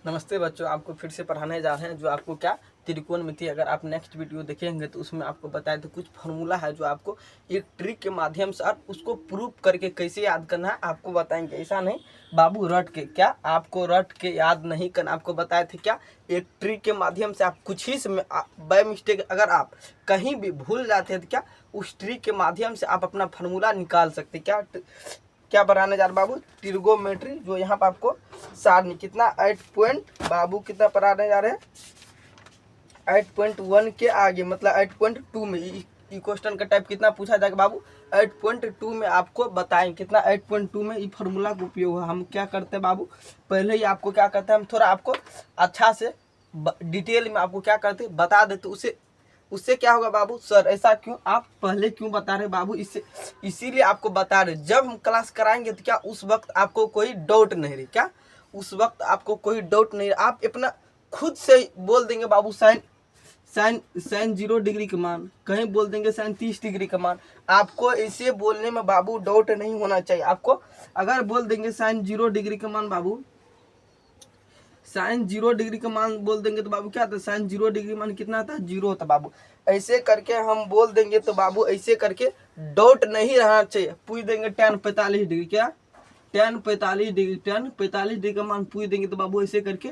नमस्ते बच्चों, आपको फिर से पढ़ाने जा रहे हैं जो आपको क्या त्रिकोणमिति। अगर आप नेक्स्ट वीडियो देखेंगे तो उसमें आपको बताए थे कुछ फार्मूला है जो आपको एक ट्रिक के माध्यम से और उसको प्रूफ करके कैसे याद करना है आपको बताएंगे। ऐसा नहीं बाबू रट के, क्या आपको रट के याद नहीं करना, आपको बताए थे क्या एक ट्रिक के माध्यम से आप कुछ ही समय बाय मिस्टेक अगर आप कहीं भी भूल जाते हैं तो क्या उस ट्रिक के माध्यम से आप अपना फार्मूला निकाल सकते। क्या बढ़ाने जा रहे बाबू, ट्रिगोमेट्री। जो यहाँ पर आपको सारणी कितना 8 पॉइंट बाबू कितना पढ़ाने जा रहे हैं 8.1 के आगे, मतलब 8.2 में ई क्वेश्चन का टाइप कितना पूछा जाएगा बाबू 8.2 में आपको बताएं कितना 8.2 में ये फार्मूला का उपयोग है। हम क्या करते हैं बाबू, पहले ही आपको क्या करते हैं, हम थोड़ा आपको अच्छा से डिटेल में आपको क्या करते हैं बता देते। उससे क्या होगा बाबू, सर ऐसा क्यों, आप पहले क्यों बता रहे बाबू, इससे इसीलिए आपको बता रहे जब हम क्लास कराएंगे तो क्या उस वक्त आपको कोई डाउट नहीं रही, क्या उस वक्त आपको कोई डाउट नहीं, आप अपना खुद से बोल देंगे बाबू साइन साइन साइन 0 डिग्री का मान, कहीं बोल देंगे साइन 30 डिग्री का मान। आपको ऐसे बोलने में बाबू डाउट नहीं होना चाहिए। आपको अगर बोल देंगे साइन 0 डिग्री का मान बाबू, साइन 0 डिग्री का मान बोल देंगे तो बाबू क्या था, साइन 0 डिग्री मान कितना था, 0 होता बाबू। ऐसे करके हम बोल देंगे तो बाबू ऐसे करके डाउट नहीं रहना चाहिए। पूछ देंगे tan 45 डिग्री, क्या tan 45 डिग्री, tan 45 डिग्री का मान पूछ देंगे तो बाबू ऐसे करके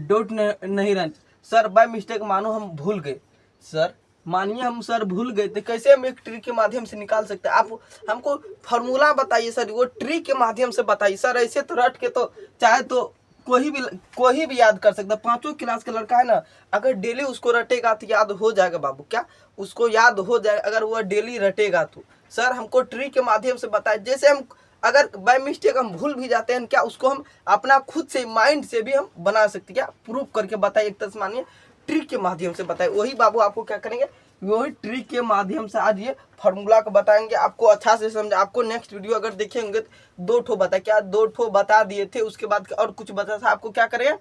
डाउट नहीं रहना। सर बाय मिस्टेक मानो हम भूल गए, सर मानिए हम सर भूल गए तो कैसे हम एक ट्रिक के माध्यम से निकाल सकते हैं। आप हमको फार्मूला बताइए सर, वो ट्रिक के माध्यम से बताइए सर। ऐसे तो रट के तो चाहे तो कोई भी याद कर सकता है। 5वीं क्लास का लड़का है ना, अगर डेली उसको रटेगा तो याद हो जाएगा बाबू, क्या उसको याद हो जाएगा अगर वह डेली रटेगा तो। सर हमको ट्रिक के माध्यम से बताए, जैसे हम अगर बाय मिस्टेक हम भूल भी जाते हैं क्या उसको हम अपना खुद से माइंड से भी हम बना सकते, क्या प्रूफ करके बताइए। एक तरह मानिए ट्रिक के माध्यम से बताए, वही बाबू आपको क्या करेंगे, वही ट्रिक के माध्यम से आज ये फार्मूला को बताएंगे आपको अच्छा से समझा। आपको नेक्स्ट वीडियो अगर देखेंगे तो 2 ठो बता, क्या 2 ठो बता दिए थे, उसके बाद और कुछ बता था। आपको क्या करेंगे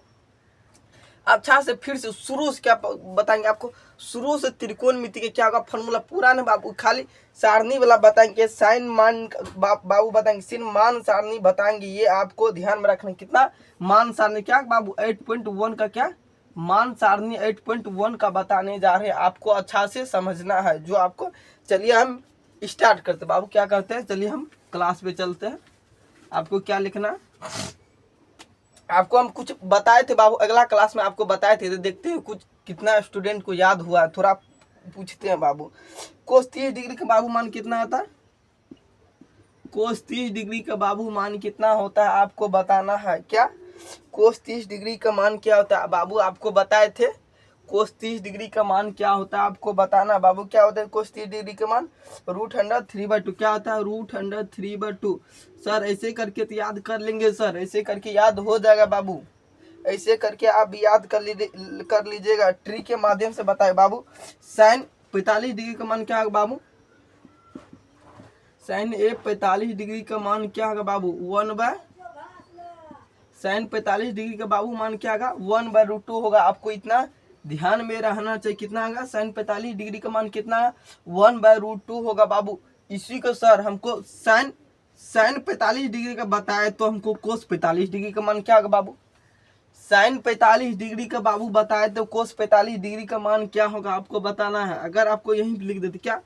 अच्छा से फिर से शुरू से क्या बताएंगे, आपको शुरू से त्रिकोणमिति के क्या होगा फार्मूला पूरा ना बाबू, खाली सारणी वाला बताएंगे, साइन मान बाबू बताएंगे, सिन मान सारणी बताएंगे। ये आपको ध्यान में रखना कितना मान सारणी क्या बाबू 8.1 का, क्या मान सारणी 8.1 का बताने जा रहे हैं। आपको अच्छा से समझना है जो आपको। चलिए हम स्टार्ट करते बाबू, क्या करते हैं, चलिए हम क्लास पे चलते हैं। आपको क्या लिखना है, आपको हम कुछ बताए थे बाबू, अगला क्लास में आपको बताए थे, तो देखते हैं कुछ कितना स्टूडेंट को याद हुआ है, थोड़ा पूछते हैं बाबू। कोस 30 डिग्री का बाबू मान कितना होता है, कोस 30 डिग्री का बाबू मान कितना होता है आपको बताना है। क्या कोस 30 डिग्री का मान क्या होता है बाबू, आपको बताए थे कोस 30 डिग्री का मान क्या होता है आपको बताना बाबू। क्या होता है कोस 30 डिग्री का मान, √100/3/2। क्या होता है √100/3/2। सर ऐसे करके तो याद कर लेंगे सर, ऐसे करके याद हो जाएगा बाबू, ऐसे करके आप याद कर लीजिएगा। ट्री के माध्यम से बताए बाबू। साइन 45 डिग्री का मान क्या होगा बाबू, साइन 45 डिग्री का मान क्या होगा बाबू, साइन 45 डिग्री का बाबू मान क्या होगा 1/√2 होगा। आपको इतना ध्यान में रहना चाहिए, कितना होगा साइन 45 डिग्री का मान कितना 1/√2 होगा बाबू। इसी को सर हमको साइन 45 डिग्री का बताए तो हमको कोस 45 डिग्री का मान क्या होगा बाबू, साइन 45 डिग्री का बाबू बताए तो कोस 45 डिग्री का मान क्या होगा आपको बताना है। अगर आपको यहीं लिख देते क्या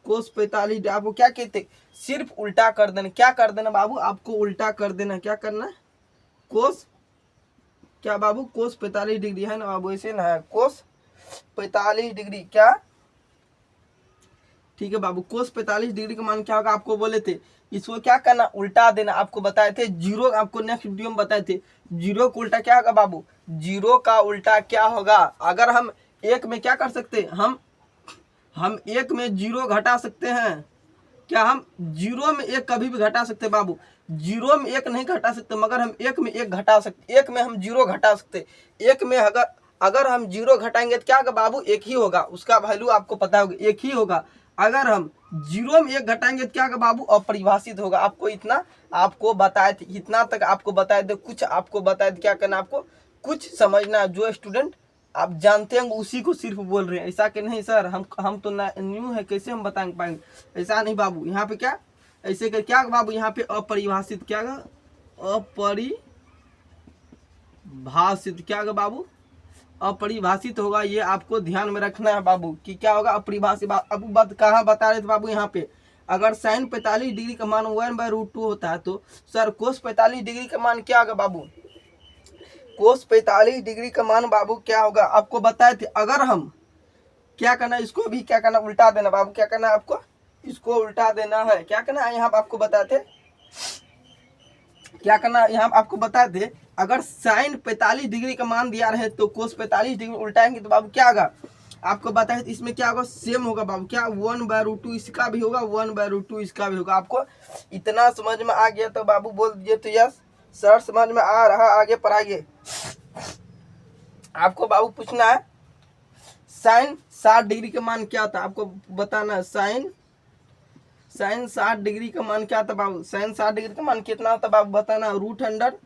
कोस 45, आपको क्या कहते सिर्फ उल्टा कर देना, क्या कर देना बाबू, आपको उल्टा कर देना, क्या करना कोस क्या बाबू, कोस 45 डिग्री है ना बाबू, ऐसे ना है कोस 45 डिग्री, क्या ठीक है बाबू। कोस 45 डिग्री का मान क्या होगा आपको बोले थे, इसको क्या करना उल्टा देना। आपको बताए थे जीरो, आपको नेक्स्ट वीडियो में बताए थे जीरो का उल्टा क्या होगा बाबू, जीरो का उल्टा क्या होगा। अगर हम एक में क्या कर सकते हैं, हम एक में जीरो घटा सकते हैं, क्या हम जीरो में एक कभी भी घटा सकते बाबू, जीरो में एक नहीं घटा सकते, मगर हम एक में एक घटा सकते, एक में हम जीरो घटा सकते। एक में अगर हम जीरो घटाएंगे तो क्या होगा बाबू, एक ही होगा, उसका वैल्यू आपको पता होगा एक ही होगा। अगर हम जीरो में एक घटाएंगे तो क्या होगा बाबू, अपरिभाषित होगा। आपको इतना आपको बताए थे, इतना तक आपको बताए थे, कुछ आपको बताए थे, क्या करना आपको कुछ समझना। जो स्टूडेंट आप जानते हैं उसी को सिर्फ बोल रहे हैं, ऐसा कि नहीं सर हम तो न्यू है, कैसे हम बता पाएंगे, ऐसा नहीं बाबू। यहाँ पे क्या ऐसे कर क्या बाबू, यहाँ पे अपरिभाषित क्या अपरिभाषित अपरिभाषित, क्या होगा बाबू, अपरिभाषित होगा। ये आपको ध्यान में रखना है बाबू कि क्या होगा अपरिभाषित। अब बात कहाँ बता रहे थे बाबू, यहाँ पे अगर साइन 45 डिग्री का मान 1/√2 होता है तो सर कोस 45 डिग्री का मान क्या होगा बाबू, कोस 45 डिग्री का मान बाबू क्या होगा आपको बताए थे। अगर हम क्या करना है, इसको भी क्या करना, उल्टा देना बाबू, क्या करना है आपको, इसको उल्टा देना है। क्या करना है यहाँ पर आपको बताए थे, क्या करना यहाँ आपको बताए थे, अगर साइन 45 डिग्री का मान दिया रहे तो कोस 45 डिग्री उल्टाएंगे तो बाबू क्या होगा आपको बताए थे, इसमें क्या होगा सेम होगा बाबू, क्या 1/√2 इसका भी होगा, 1/√2 इसका भी होगा। आपको इतना समझ में आ गया तो बाबू बोल दीजिए तो यस सर समझ में आ रहा। आगे पढ़ाइए। आपको बाबू पूछना है साइन 60 डिग्री का मान क्या था, आपको बताना है साइन 60 डिग्री का मान क्या था बाबू, साइन 60 डिग्री का मान कितना होता बाबू बताना, √100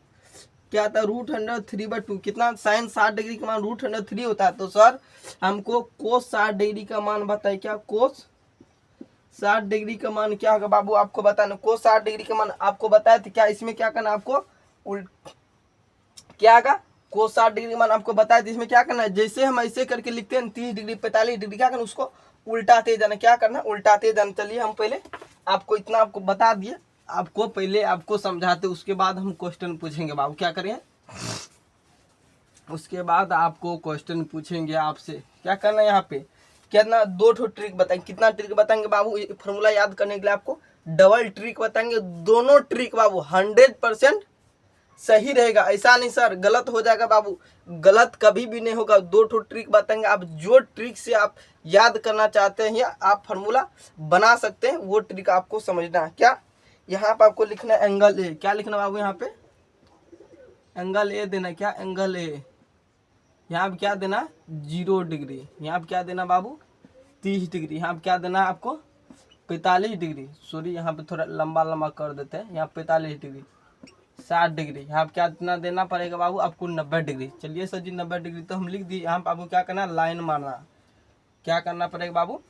क्या था, √100 3/2 कितना, साइन 60 डिग्री का मान √100 3 होता है। तो सर हमको कोस 60 डिग्री का मान बताइए, क्या कोस 60 डिग्री का मान क्या होगा बाबू आपको बताना, कोस 60 डिग्री का मान आपको बताया था। क्या इसमें क्या करना आपको क्या होगा, कोस 60 डिग्री का मान आपको बताया था, इसमें क्या करना है, जैसे हम ऐसे करके लिखते हैं 30 डिग्री 45 डिग्री, क्या करना उसको उल्टाते जाना, क्या करना उल्टाते जाना। चलिए हम पहले आपको इतना आपको बता दिए, आपको पहले आपको समझाते उसके बाद हम क्वेश्चन पूछेंगे बाबू, क्या करें उसके बाद आपको क्वेश्चन पूछेंगे आपसे। क्या करना है यहाँ पे, कितना 2 ट्रिक बताएंगे, कितना ट्रिक बताएंगे बाबू, फॉर्मूला याद करने के लिए आपको डबल ट्रिक बताएंगे। दोनों ट्रिक बाबू 100% सही रहेगा, ऐसा नहीं सर गलत हो जाएगा बाबू, गलत कभी भी नहीं होगा। 2 ट्रिक बताएंगे, आप जो ट्रिक से आप याद करना चाहते हैं या आप फार्मूला बना सकते हैं वो ट्रिक आपको समझना है। क्या यहाँ पे आपको लिखना है एंगल ए, क्या लिखना बाबू यहाँ पे एंगल ए देना, क्या एंगल ए, यहाँ पे क्या देना 0 डिग्री, यहाँ पे क्या देना बाबू 30 डिग्री, यहाँ पे क्या देना है आपको 45 डिग्री, सॉरी यहाँ पे थोड़ा लंबा लंबा कर देते हैं, यहाँ 45 डिग्री 60 डिग्री, यहाँ पे क्या इतना देना पड़ेगा बाबू आपको 90 डिग्री। चलिए सर जी 90 डिग्री तो हम लिख दिए। यहाँ पे आपको क्या करना है लाइन मारना, क्या करना पड़ेगा बाबू,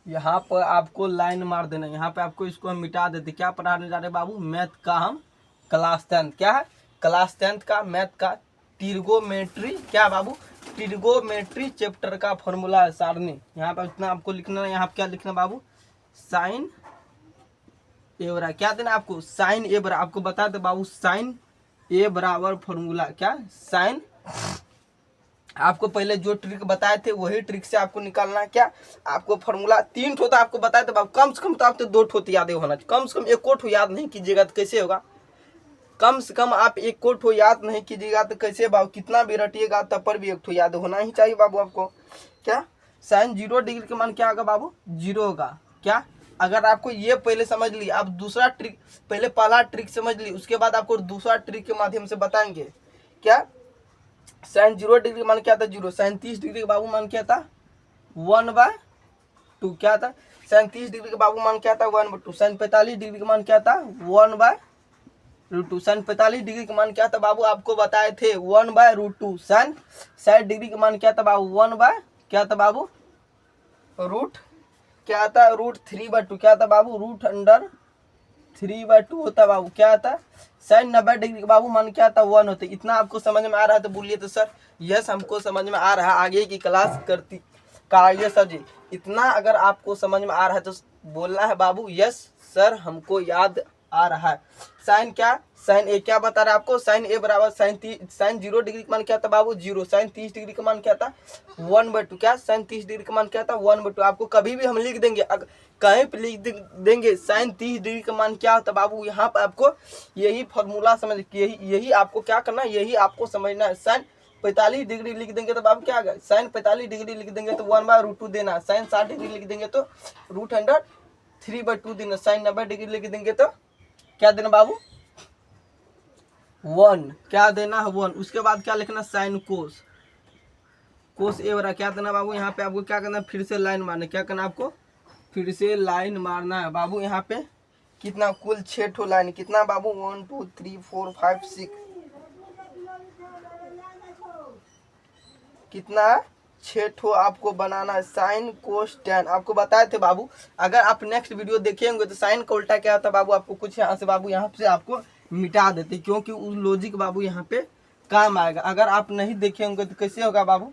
यहाँ पर आपको लाइन मार देना। यहाँ पे आपको इसको हम मिटा देते। क्या पढ़ाने जा रहे बाबू, मैथ का हम क्लास 10, क्या है क्लास 10 का मैथ का ट्रिगोमेट्री, क्या बाबू ट्रिगोमेट्री चैप्टर का फॉर्मूला है सारणी। यहाँ पर इतना आपको लिखना है, यहाँ पे क्या लिखना बाबू साइन ए बराबर क्या देना आपको साइन ए बराबर, आपको बता दे बाबू साइन ए बराबर फॉर्मूला क्या साइन, आपको पहले जो ट्रिक बताए थे वही ट्रिक से आपको निकालना है। क्या आपको फॉर्मूला 3 ठो था आपको बताए थे बाबू, कम से कम तो आपको 2 ठो तो याद होना चाहिए, कम से कम 1 ठो याद नहीं कीजिएगा तो कैसे होगा, कम से कम आप 1 ठो याद नहीं कीजिएगा तो कैसे बाबू, कितना भी रटिएगा तब पर भी 1 ठो याद होना ही चाहिए बाबू आपको। क्या साइन 0 डिग्री का मान क्या होगा बाबू 0 होगा। क्या अगर आपको ये पहले समझ ली, आप दूसरा ट्रिक पहले पहला ट्रिक समझ ली, उसके बाद आपको दूसरा ट्रिक के माध्यम से बताएंगे। क्या साइन 0 डिग्री मान क्या था 0, साइन 30 डिग्री का बाबू मान क्या था 1/2, क्या था साइन 30 डिग्री का बाबू मान क्या था 1/2, साइन 45 डिग्री का मान क्या था 1/√2, साइन 45 डिग्री का मान क्या था बाबू आपको बताए थे 1/√2, साइन 60 डिग्री का मान क्या था बाबू 1/ क्या था बाबू रूट क्या था √3/2, क्या था बाबू √3/2 होता बाबू। क्या था साइन 90 डिग्री का बाबू मान क्या था 1 होता। इतना आपको समझ में आ रहा है तो बोलिए तो सर यस हमको समझ में आ रहा है, आगे की क्लास करती कराइए सर जी। इतना अगर आपको समझ में आ रहा है तो बोलना है बाबू यस सर हमको याद आ रहा है। साइन क्या साइन ए क्या बता रहा है आपको, साइन ए बराबर साइन 0 डिग्री का मान क्या था बाबू 0, साइन 30 डिग्री का मान क्या था 1/2, क्या साइन 30 डिग्री का मान क्या था 1/2। आपको कभी भी हम लिख देंगे, कहीं पे लिख देंगे साइन 30 डिग्री का मान क्या होता बाबू, यहाँ पर आपको यही फॉर्मूला समझ, यही आपको क्या करना है, यही आपको समझना है। साइन 45 डिग्री लिख देंगे तो बाबू क्या होगा, साइन 45 डिग्री लिख देंगे तो 1/√2 देना, साइन 60 डिग्री लिख देंगे तो √3/2 देना, साइन 90 डिग्री लिख देंगे तो क्या देना बाबू 1, क्या देना है 1। उसके बाद क्या लिखना साइन कोस ए वाला क्या देना बाबू, यहाँ पे आपको क्या करना फिर से लाइन मारना, क्या करना आपको फिर से लाइन मारना है बाबू। यहाँ पे कितना कुल 6 ठो लाइन, कितना बाबू 1 2 3 4 5 6 कितना 6 ठो आपको बनाना है साइन कोस tan। आपको बताए थे बाबू, अगर आप नेक्स्ट वीडियो देखेंगे तो साइन का उल्टा क्या होता है बाबू, आपको कुछ यहाँ से बाबू यहाँ से आपको मिटा देते, क्योंकि उस लॉजिक बाबू यहाँ पे काम आएगा। अगर आप नहीं देखे होंगे तो कैसे होगा बाबू,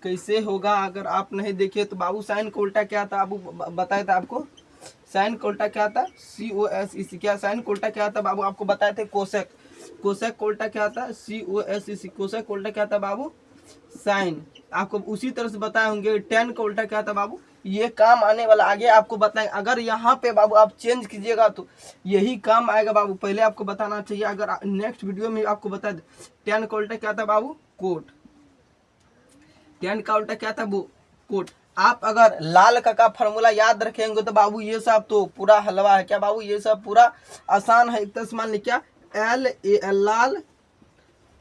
कैसे होगा? अगर आप नहीं देखे तो बाबू साइन का उल्टा क्या था बाबू, बताया था आपको। साइन का उल्टा क्या था? COS, क्या साइन का उल्टा क्या था बाबू, आपको बताए थे कोसेक। कोसेक का उल्टा क्या था? COS। कोसेक का उल्टा क्या था बाबू? साइन। आपको उसी तरह से बताए होंगे। टेन का उल्टा क्या था बाबू? ये काम आने वाला, आगे आपको बताएंगे। अगर यहाँ पे बाबू आप चेंज कीजिएगा तो यही काम आएगा बाबू, पहले आपको बताना चाहिए। अगर नेक्स्ट वीडियो में आपको बता दे, टेन का उल्टा क्या था बाबू? कोट। टेन का उल्टा क्या था वो? कोट। आप अगर लाल का फॉर्मूला याद रखेंगे तो बाबू ये सब तो पूरा हलवा है। क्या बाबू? ये सब पूरा आसान है। एक तरह से मान ली क्या, लाल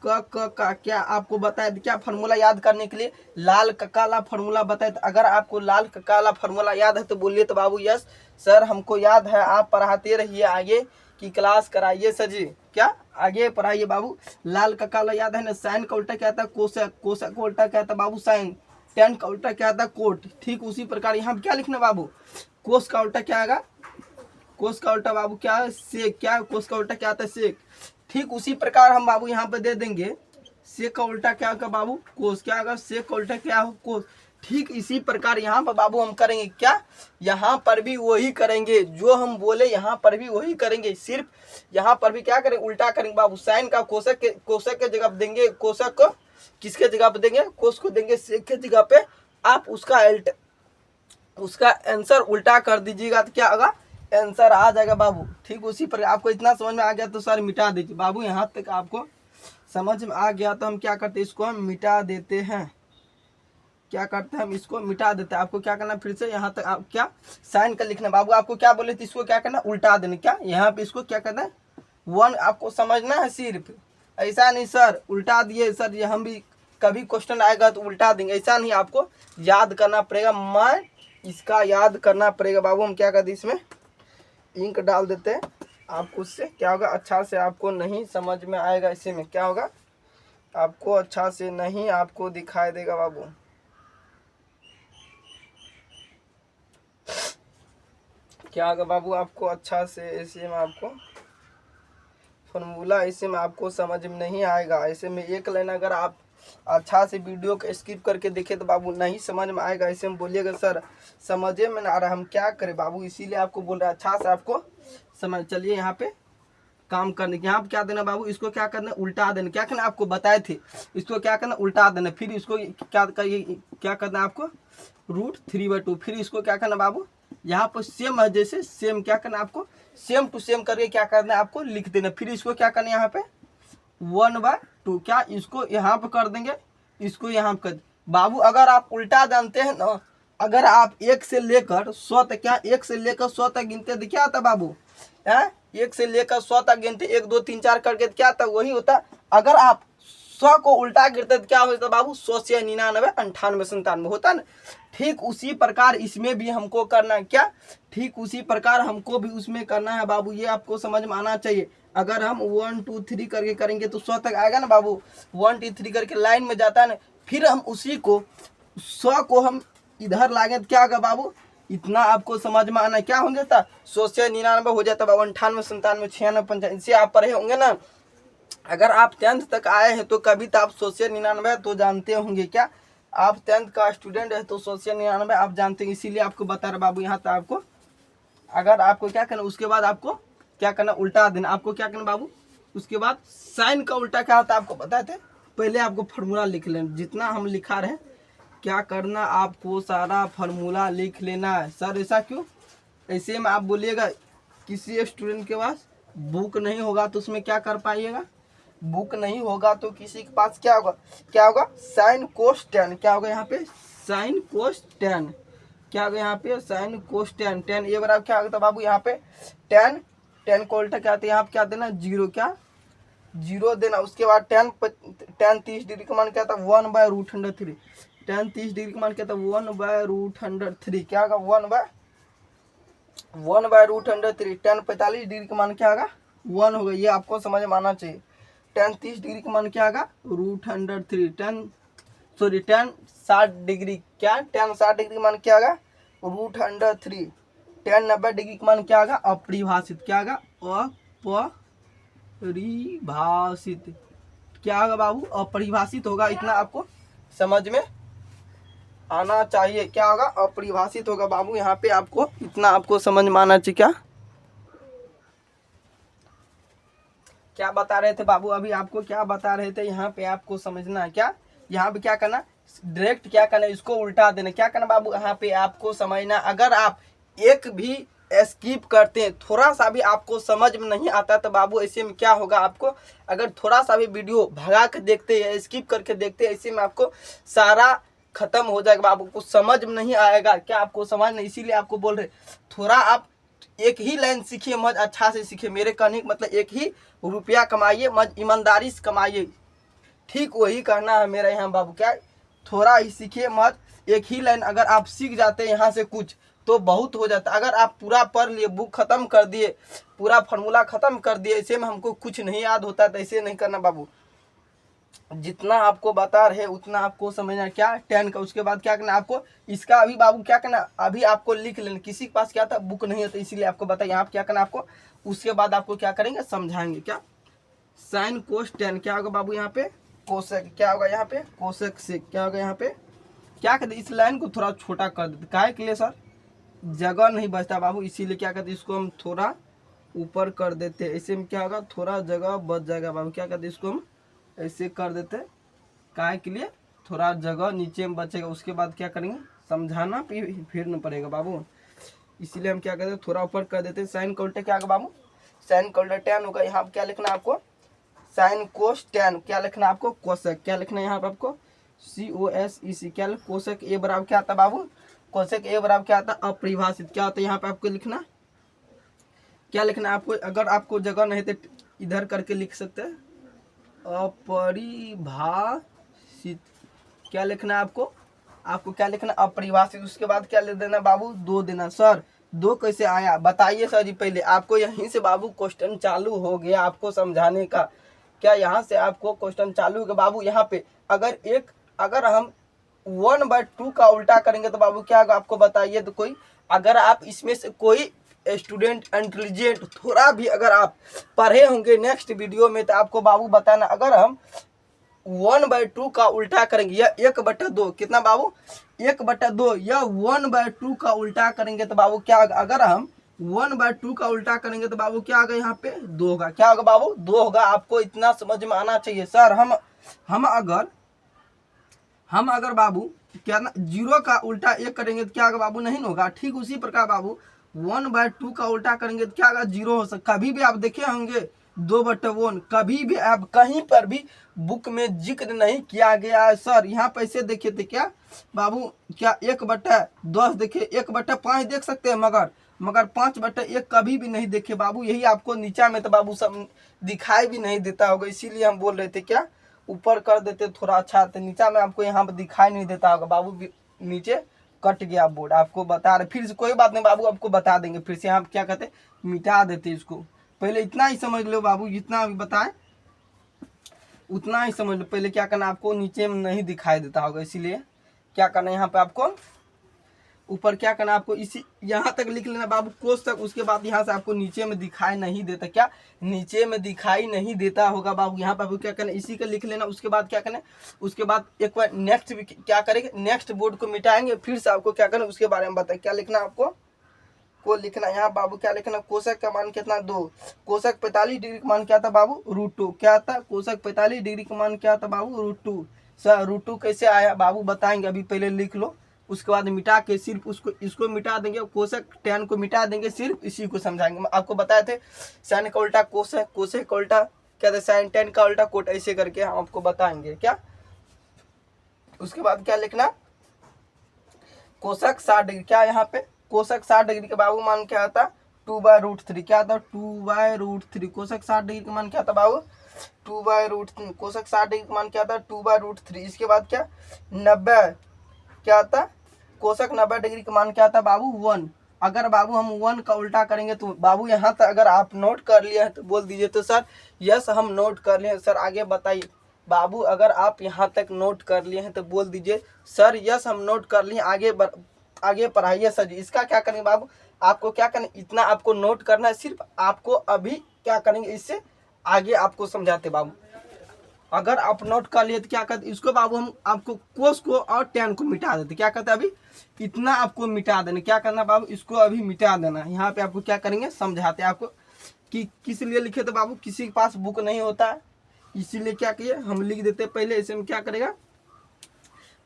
का क्या आपको बताया, क्या फॉर्मूला याद करने के लिए लाल काला फॉर्मूला बताए। तो अगर आपको लाल काला फॉर्मूला याद है तो बोलिए तो बाबू यस सर हमको याद है, आप पढ़ाते रहिए, आगे की क्लास कराइए सर जी। क्या आगे पढ़ाइए बाबू। लाल काला याद है ना। साइन का उल्टा क्या था? कोसेक। कोसेक का उल्टा क्या था बाबू? साइन। टेन का उल्टा क्या था? कोट। ठीक उसी प्रकार यहाँ क्या लिखना बाबू? कोस का उल्टा क्या आएगा? कोस का उल्टा बाबू क्या है? सेक। क्या कोस का उल्टा क्या आता है? सेक। ठीक उसी प्रकार हम बाबू यहाँ पे दे देंगे, सेक का उल्टा क्या होगा बाबू? कोस। क्या होगा? सेक का उल्टा क्या हो? कोस। ठीक इसी प्रकार यहाँ पर बाबू हम करेंगे क्या, यहाँ पर भी वही करेंगे जो हम बोले, यहाँ पर भी वही करेंगे। सिर्फ यहाँ पर भी क्या करेंगे? उल्टा करेंगे बाबू। साइन का कोसक के जगह पे देंगे, कोसक को किसके जगह पे देंगे? कोस को देंगे। सेक के जगह पे आप उसका आंसर उल्टा कर दीजिएगा तो क्या होगा? आंसर आ जाएगा बाबू। ठीक उसी पर आपको इतना समझ में आ गया तो सर मिटा दीजिए बाबू। यहाँ तक आपको समझ में आ गया तो हम क्या करते हैं, इसको हम मिटा देते हैं। क्या करते हैं हम? इसको मिटा देते हैं। आपको क्या करना, फिर से यहाँ तक आप क्या साइन का लिखना बाबू। आपको क्या बोले थे? इसको क्या करना? उल्टा देना। क्या यहाँ पे इसको क्या करना है? 1 आपको समझना है सिर्फ, ऐसा नहीं सर उल्टा दिए सर, ये हम भी कभी क्वेश्चन आएगा तो उल्टा देंगे, ऐसा नहीं। आपको याद करना पड़ेगा, मैं इसका याद करना पड़ेगा बाबू। हम क्या करते इसमें इंक डाल देते हैं। आपको उससे क्या होगा? अच्छा से आपको नहीं समझ में आएगा, इसी में क्या होगा? आपको अच्छा से नहीं आपको दिखाई देगा बाबू। क्या होगा बाबू? आपको अच्छा से ऐसे में आपको फॉर्मूला ऐसे में आपको समझ में नहीं आएगा। ऐसे में एक लाइन अगर आप अच्छा से वीडियो को स्किप करके देखे तो बाबू नहीं समझ में आएगा। ऐसे में बोलिएगा सर समझे में ना आ रहा, हम क्या करें बाबू, इसीलिए आपको बोल रहे हैं अच्छा से आपको समझ। चलिए यहाँ पे काम करने के यहाँ पे क्या देना बाबू? इसको क्या करना? उल्टा देना। क्या करना? आपको बताए थे इसको क्या करना? उल्टा देना। फिर इसको क्या करना आपको? √3/2। फिर इसको क्या करना बाबू? यहाँ पर सेम है जैसे सेम, क्या करना आपको? सेम टू सेम करके क्या करना है आपको? लिख देना। फिर इसको क्या करना? यहाँ पे 1/2। क्या इसको यहाँ पे कर देंगे, इसको यहाँ पे कर बाबू। अगर आप उल्टा जानते हैं ना, अगर आप 1 से लेकर 100 तक, क्या 1 से लेकर 100 तक गिनते तो क्या आता बाबू? 1 से लेकर 100 तक गिनते, 1 2 3 4 करके क्या आता? वही होता। अगर आप 100 को उल्टा गिरते तो क्या होता बाबू? 100 से 99, 98, 97 होता ना। ठीक उसी प्रकार इसमें भी हमको करना है। क्या? ठीक उसी प्रकार हमको भी उसमें करना है बाबू। ये आपको समझ में आना चाहिए। अगर हम 1 2 3 करके करेंगे तो 100 तक आएगा ना बाबू। 1 2 3 करके लाइन में जाता है ना। फिर हम उसी को 100 को हम इधर लाएंगे तो क्या होगा बाबू? इतना आपको समझ में आना क्या हो जाता? 100 से 99 हो जाता बाबू। 98, 97, 96, 95 इसे आप पढ़े होंगे ना। अगर आप 10th तक आए हैं तो कभी तो आप 100 से 99 तो जानते होंगे। क्या आप 10th का स्टूडेंट है तो 100 से 99 आप जानते हैं, इसीलिए आपको बता रहे बाबू। यहाँ तक आपको अगर आपको क्या करना, उसके बाद आपको क्या करना? उल्टा देना। आपको क्या करना बाबू? उसके बाद साइन का उल्टा क्या होता है आपको बताए थे। पहले आपको फार्मूला लिख लेना, जितना हम लिखा रहे क्या करना आपको सारा फार्मूला लिख लेना है। सर ऐसा क्यों? ऐसे में आप बोलिएगा किसी स्टूडेंट के पास बुक नहीं होगा तो उसमें क्या कर पाइएगा? बुक नहीं होगा तो किसी के पास क्या होगा? क्या होगा? Sine cos ten. क्या होगा यहाँ पे? Sine cos ten. क्या होगा यहाँ पे? Sine cos ten. टेन ये बराबर क्या होगा बाबू? यहाँ पे टेन को उल्टा क्या आता है? यहाँ पे क्या देना? 0। क्या 0 देना। उसके बाद टेन 30 डिग्री का मान क्या था? 1/√3। टेन 30 डिग्री का मान क्या था? 1/√3। क्या होगा? 1/√3। टेन 45 डिग्री का मान क्या होगा? 1 होगा। ये आपको समझ में आना चाहिए। टेन 30 डिग्री का मान क्या होगा? √3। Ten 60 degree. क्या टेन 60 डिग्री का मान क्या होगा? √3। टेन 90 डिग्री का मान क्या होगा? अपरिभाषित। क्या होगा? अपरिभाषित। क्या होगा बाबू? अपरिभाषित होगा। इतना आपको समझ में आना चाहिए। क्या होगा? अपरिभाषित होगा बाबू। यहाँ पे आपको इतना आपको समझ में आना चाहिए। क्या बता रहे थे बाबू? अभी आपको क्या बता रहे थे? यहाँ पे आपको समझना है क्या? यहाँ पे क्या करना? डायरेक्ट क्या करना? इसको उल्टा देना। क्या करना बाबू? यहाँ पे आपको समझना, अगर आप एक भी स्किप करते हैं, थोड़ा सा भी आपको समझ में नहीं आता, तो बाबू ऐसे में क्या होगा? आपको अगर थोड़ा सा भी वीडियो भगा के देखते हैं, स्किप करके देखते हैं, ऐसे में आपको सारा खत्म हो जाएगा बाबू। कुछ समझ में नहीं आएगा। क्या आपको समझ नहीं? इसीलिए आपको बोल रहे थोड़ा आप एक ही लाइन सीखिए, मज अच्छा से सीखिए। मेरे कहने का मतलब एक ही रुपया कमाइए, मज ईमानदारी से कमाइए। ठीक वही करना है मेरा यहाँ बाबू। क्या? थोड़ा ही सीखिए, मत एक ही लाइन। अगर आप सीख जाते हैं यहाँ से कुछ, तो बहुत हो जाता। अगर आप पूरा पढ़ लिए, बुक खत्म कर दिए, पूरा फार्मूला खत्म कर दिए, ऐसे में हमको कुछ नहीं याद होता, तो ऐसे नहीं करना बाबू। जितना आपको बता रहे उतना आपको समझना। क्या? 10 का। उसके बाद क्या करना आपको? इसका अभी बाबू क्या करना? अभी आपको लिख लेना। किसी के पास क्या था? बुक नहीं होता, इसीलिए आपको बताइए आप क्या करना आपको। उसके बाद आपको क्या करेंगे? समझाएंगे। क्या? साइन कोस 10 क्या होगा बाबू? यहाँ पे कोशक। क्या होगा यहाँ पे? कोशक से। क्या होगा यहाँ पे? क्या कहते? इस लाइन को थोड़ा छोटा कर देते। काहे के लिए सर? जगह नहीं बचता बाबू, इसीलिए क्या कहते? इसको हम थोड़ा ऊपर कर देते हैं। ऐसे में क्या होगा? थोड़ा जगह बच जाएगा बाबू। क्या कहते? इसको हम ऐसे कर देते। काहे के लिए? थोड़ा जगह नीचे में बचेगा। उसके बाद क्या करेंगे? समझाना फिर न पड़ेगा बाबू, इसीलिए हम क्या करते हैं? थोड़ा ऊपर कर देते हैं। साइन का उल्टा क्या होगा बाबू? साइन का उल्टा 10 होगा। यहाँ क्या लिखना आपको? Sine cos 10। क्या लिखना आपको? कोशक। क्या लिखना है यहाँ पे आपको? COSEC। क्या? कोशक ए बराबर क्या आता है बाबू? कोशक ए बराबर क्या आता है? अपरिभाषित। क्या होता है यहाँ पे आपको लिखना? क्या लिखना है आपको? अगर आपको जगह नहीं तो इधर करके लिख सकते हैं, अपरिभाषित। क्या लिखना है आपको? आपको क्या लिखना? अपरिभाषित। उसके बाद क्या लिख देना बाबू? 2 देना। सर 2 कैसे आया बताइए सर जी। पहले आपको यहीं से बाबू क्वेश्चन चालू हो गया आपको समझाने का। क्या यहाँ से आपको क्वेश्चन चालू हो गया बाबू? यहाँ पे अगर हम 1/2 का उल्टा करेंगे तो बाबू क्या होगा आपको बताइए तो कोई। अगर आप इसमें से कोई स्टूडेंट इंटेलिजेंट थोड़ा भी अगर आप पढ़े होंगे नेक्स्ट वीडियो में, तो आपको बाबू बताना, अगर हम 1/2 का उल्टा करेंगे या 1/2, कितना बाबू? 1/2 या 1/2 का उल्टा करेंगे तो बाबू क्या होगा? अगर हम 1/2 का उल्टा करेंगे तो बाबू क्या होगा? यहाँ पे 2 होगा। क्या होगा बाबू? 2 होगा। आपको इतना समझ में आना चाहिए। सर हम अगर बाबू क्या ना 0 का उल्टा 1 करेंगे तो क्या होगा बाबू? नहीं होगा। ठीक उसी प्रकार बाबू 1/2 का उल्टा करेंगे तो क्या होगा? 0 हो सकता। कभी भी आप देखे होंगे 2/1, कभी भी आप कहीं पर भी बुक में जिक्र नहीं किया गया है। सर यहाँ पैसे देखे थे क्या बाबू? क्या 1/10 देखे? 1/5 देख सकते हैं, मगर 5/1 कभी भी नहीं देखे बाबू। यही आपको नीचा में तो बाबू सब दिखाई भी नहीं देता होगा, इसीलिए हम बोल रहे थे क्या ऊपर कर देते थोड़ा अच्छा। तो नीचा में आपको यहाँ पर दिखाई नहीं देता होगा बाबू, नीचे कट गया बोर्ड। आपको बता रहे, फिर से कोई बात नहीं बाबू, आपको बता देंगे फिर से। यहाँ क्या कहते? मिटा देते इसको। पहले इतना ही समझ लो बाबू, जितना अभी बताएं उतना ही समझ लो। पहले क्या करना आपको? नीचे में नहीं दिखाई देता होगा, इसीलिए क्या करना यहाँ पे आपको ऊपर क्या करना आपको? इसी यहाँ तक लिख लेना बाबू, कोस तक। उसके बाद यहाँ से आपको नीचे में दिखाई नहीं देता। क्या? नीचे में दिखाई नहीं देता होगा बाबू। यहाँ पे आपको क्या करना? इसी का लिख लेना। उसके बाद क्या करना? उसके बाद एक बार नेक्स्ट भी क्या करेंगे? नेक्स्ट बोर्ड को मिटाएंगे, फिर से आपको क्या करना उसके बारे में बताएं। क्या लिखना आपको? को लिखना यहाँ बाबू। क्या लिखना? कोशक का मान कितना? 2। कोशक 45 डिग्री का मान क्या था बाबू? √2। क्या था? कोशक 45 डिग्री का मान क्या था बाबू? √2। सर √2 कैसे आया बाबू बताएंगे, अभी पहले लिख लो। उसके बाद मिटा के सिर्फ इसको मिटा देंगे, कोशक 10 को मिटा देंगे, सिर्फ इसी को समझाएंगे। आपको बताए थे साइन का उल्टा कोशक, कोशक का उल्टा क्या था? साइन 10 का उल्टा कोट, ऐसे करके हम आपको बताएंगे। क्या? उसके बाद क्या लिखना? कोशक 60 डिग्री। क्या यहाँ पे? कोशक 60 डिग्री का बाबू मान क्या था? 2/√3। क्या था? 2/√3। कोशक 60 डिग्री का मान क्या था बाबू? 2/√3। कोशक 60 डिग्री का मान क्या था? 2/√3। इसके बाद क्या? 90 क्या था? कोशक 90 डिग्री का मान क्या था बाबू? 1। अगर बाबू हम 1 का उल्टा करेंगे तो बाबू यहाँ तक अगर आप नोट कर लिए हैं तो बोल दीजिए तो सर यस हम नोट कर लिए। सर आगे बताइए बाबू, अगर आप यहाँ तक नोट कर लिए हैं तो बोल दीजिए सर यस हम नोट कर लिए। आगे पढ़ाइए सर जी। इसका क्या करेंगे बाबू? आपको क्या करना? इतना आपको नोट करना है। सिर्फ आपको अभी क्या करेंगे? इससे आगे आपको समझाते बाबू। अगर आप नोट कर लिए तो क्या करते, इसको बाबू हम आपको कोस को और टेन को मिटा देते। क्या करते अभी इतना आपको मिटा देना। क्या करना बाबू, इसको अभी मिटा देना। यहाँ पे आपको क्या करेंगे, समझाते आपको कि किस लिए लिखे थे बाबू। किसी के पास बुक नहीं होता है, इसीलिए क्या किए हम लिख देते पहले। ऐसे में क्या करेगा,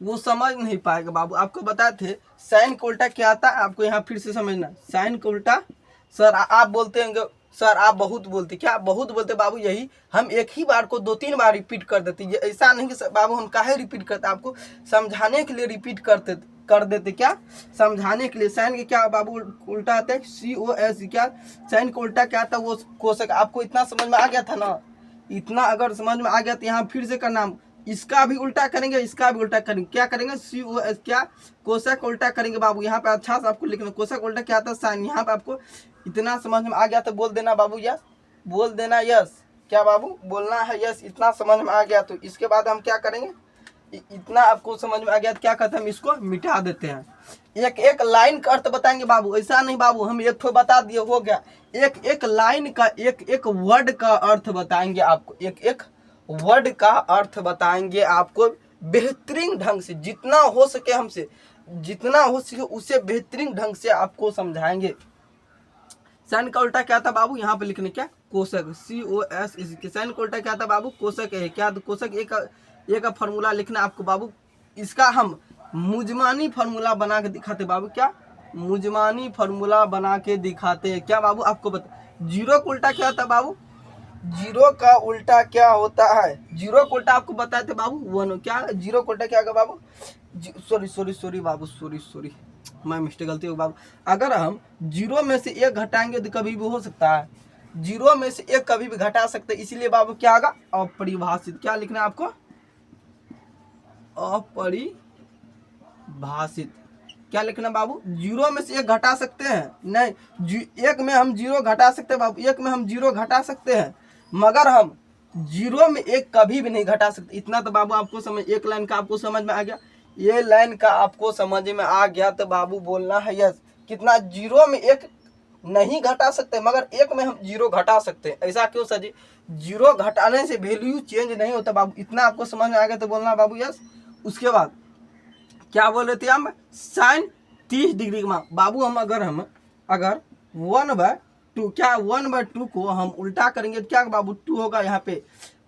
वो समझ नहीं पाएगा बाबू। आपको बताए थे साइन का उल्टा क्या आता है, आपको यहाँ फिर से समझना। साइन का उल्टा, सर आप बोलते हैं सर आप बहुत बोलते, क्या बहुत बोलते बाबू। यही हम एक ही बार को 2-3 बार रिपीट कर देते। ये ऐसा नहीं कि बाबू हम काहे रिपीट करते, आपको समझाने के लिए रिपीट कर देते। क्या समझाने के लिए। साइन के क्या बाबू उल्टा आता है, COS। क्या साइन का उल्टा क्या आता है, वो कोसक। आपको इतना समझ में आ गया था ना, इतना अगर समझ में आ गया तो यहाँ फिर से करना। इसका भी उल्टा करेंगे, इसका भी उल्टा करेंगे। क्या करेंगे, COS क्या कोसक उल्टा करेंगे बाबू। यहाँ पे अच्छा से आपको लिखना, कोसक उल्टा क्या आता है, साइन। यहाँ पे आपको इतना समझ में आ गया तो बोल देना बाबू यस, बोल देना यस। क्या बाबू बोलना है यस। इतना समझ में आ गया तो इसके बाद हम क्या करेंगे, इतना आपको समझ में आ गया तो क्या करते हैं, हम इसको मिटा देते हैं। एक एक लाइन का अर्थ बताएंगे बाबू। ऐसा नहीं बाबू हम एक ठो बता दिए हो गया, एक एक लाइन का एक एक वर्ड का अर्थ बताएंगे आपको। एक एक वर्ड का अर्थ बताएंगे आपको बेहतरीन ढंग से। जितना हो सके हमसे, जितना हो सके उसे बेहतरीन ढंग से आपको समझाएंगे। साइन का उल्टा क्या था बाबू, यहाँ पे लिखने क्या, कोशक, COS। इसके साइन का उल्टा क्या था बाबू, कोशक है। क्या तो कोशक एक का फॉर्मूला लिखना आपको बाबू। इसका हम मुजमानी फार्मूला बना के दिखाते बाबू। क्या मुजमानी फार्मूला बना के दिखाते हैं। क्या बाबू आपको बता, जीरो का उल्टा क्या होता है बाबू, जीरो का उल्टा क्या होता है, जीरो का उल्टा आपको बताए थे बाबू 1। क्या जीरो का उल्टा क्या होगा बाबू, सॉरी बाबू, सॉरी मैं मिस्टेक गलती हो बाबू। अगर हम जीरो में से एक घटाएंगे तो कभी भी हो सकता है, जीरो में से एक कभी भी घटा सकते हैं। इसीलिए बाबू क्या होगा, अपरिभाषित। क्या लिखना है आपको, अपरिभाषित। क्या लिखना बाबू, जीरो में से एक घटा सकते हैं, नहीं एक में हम जीरो घटा सकते हैं बाबू, एक में हम जीरो घटा सकते हैं, मगर हम जीरो में एक कभी भी नहीं घटा सकते। इतना तो बाबू आपको समझ, एक लाइन का आपको समझ में आ गया। ये लाइन का आपको समझ में आ गया तो बाबू बोलना है यस। कितना, जीरो में एक नहीं घटा सकते, मगर एक में हम जीरो घटा सकते हैं। ऐसा क्यों सर जी, जीरो घटाने से वैल्यू चेंज नहीं होता बाबू। इतना आपको समझ में आ गया तो बोलना बाबू यस। उसके बाद क्या बोल रहे थे हम, साइन 30 डिग्री का बाबू। हम अगर 1/2, क्या 1/2 को हम उल्टा करेंगे तो क्या बाबू 2 होगा। यहाँ पे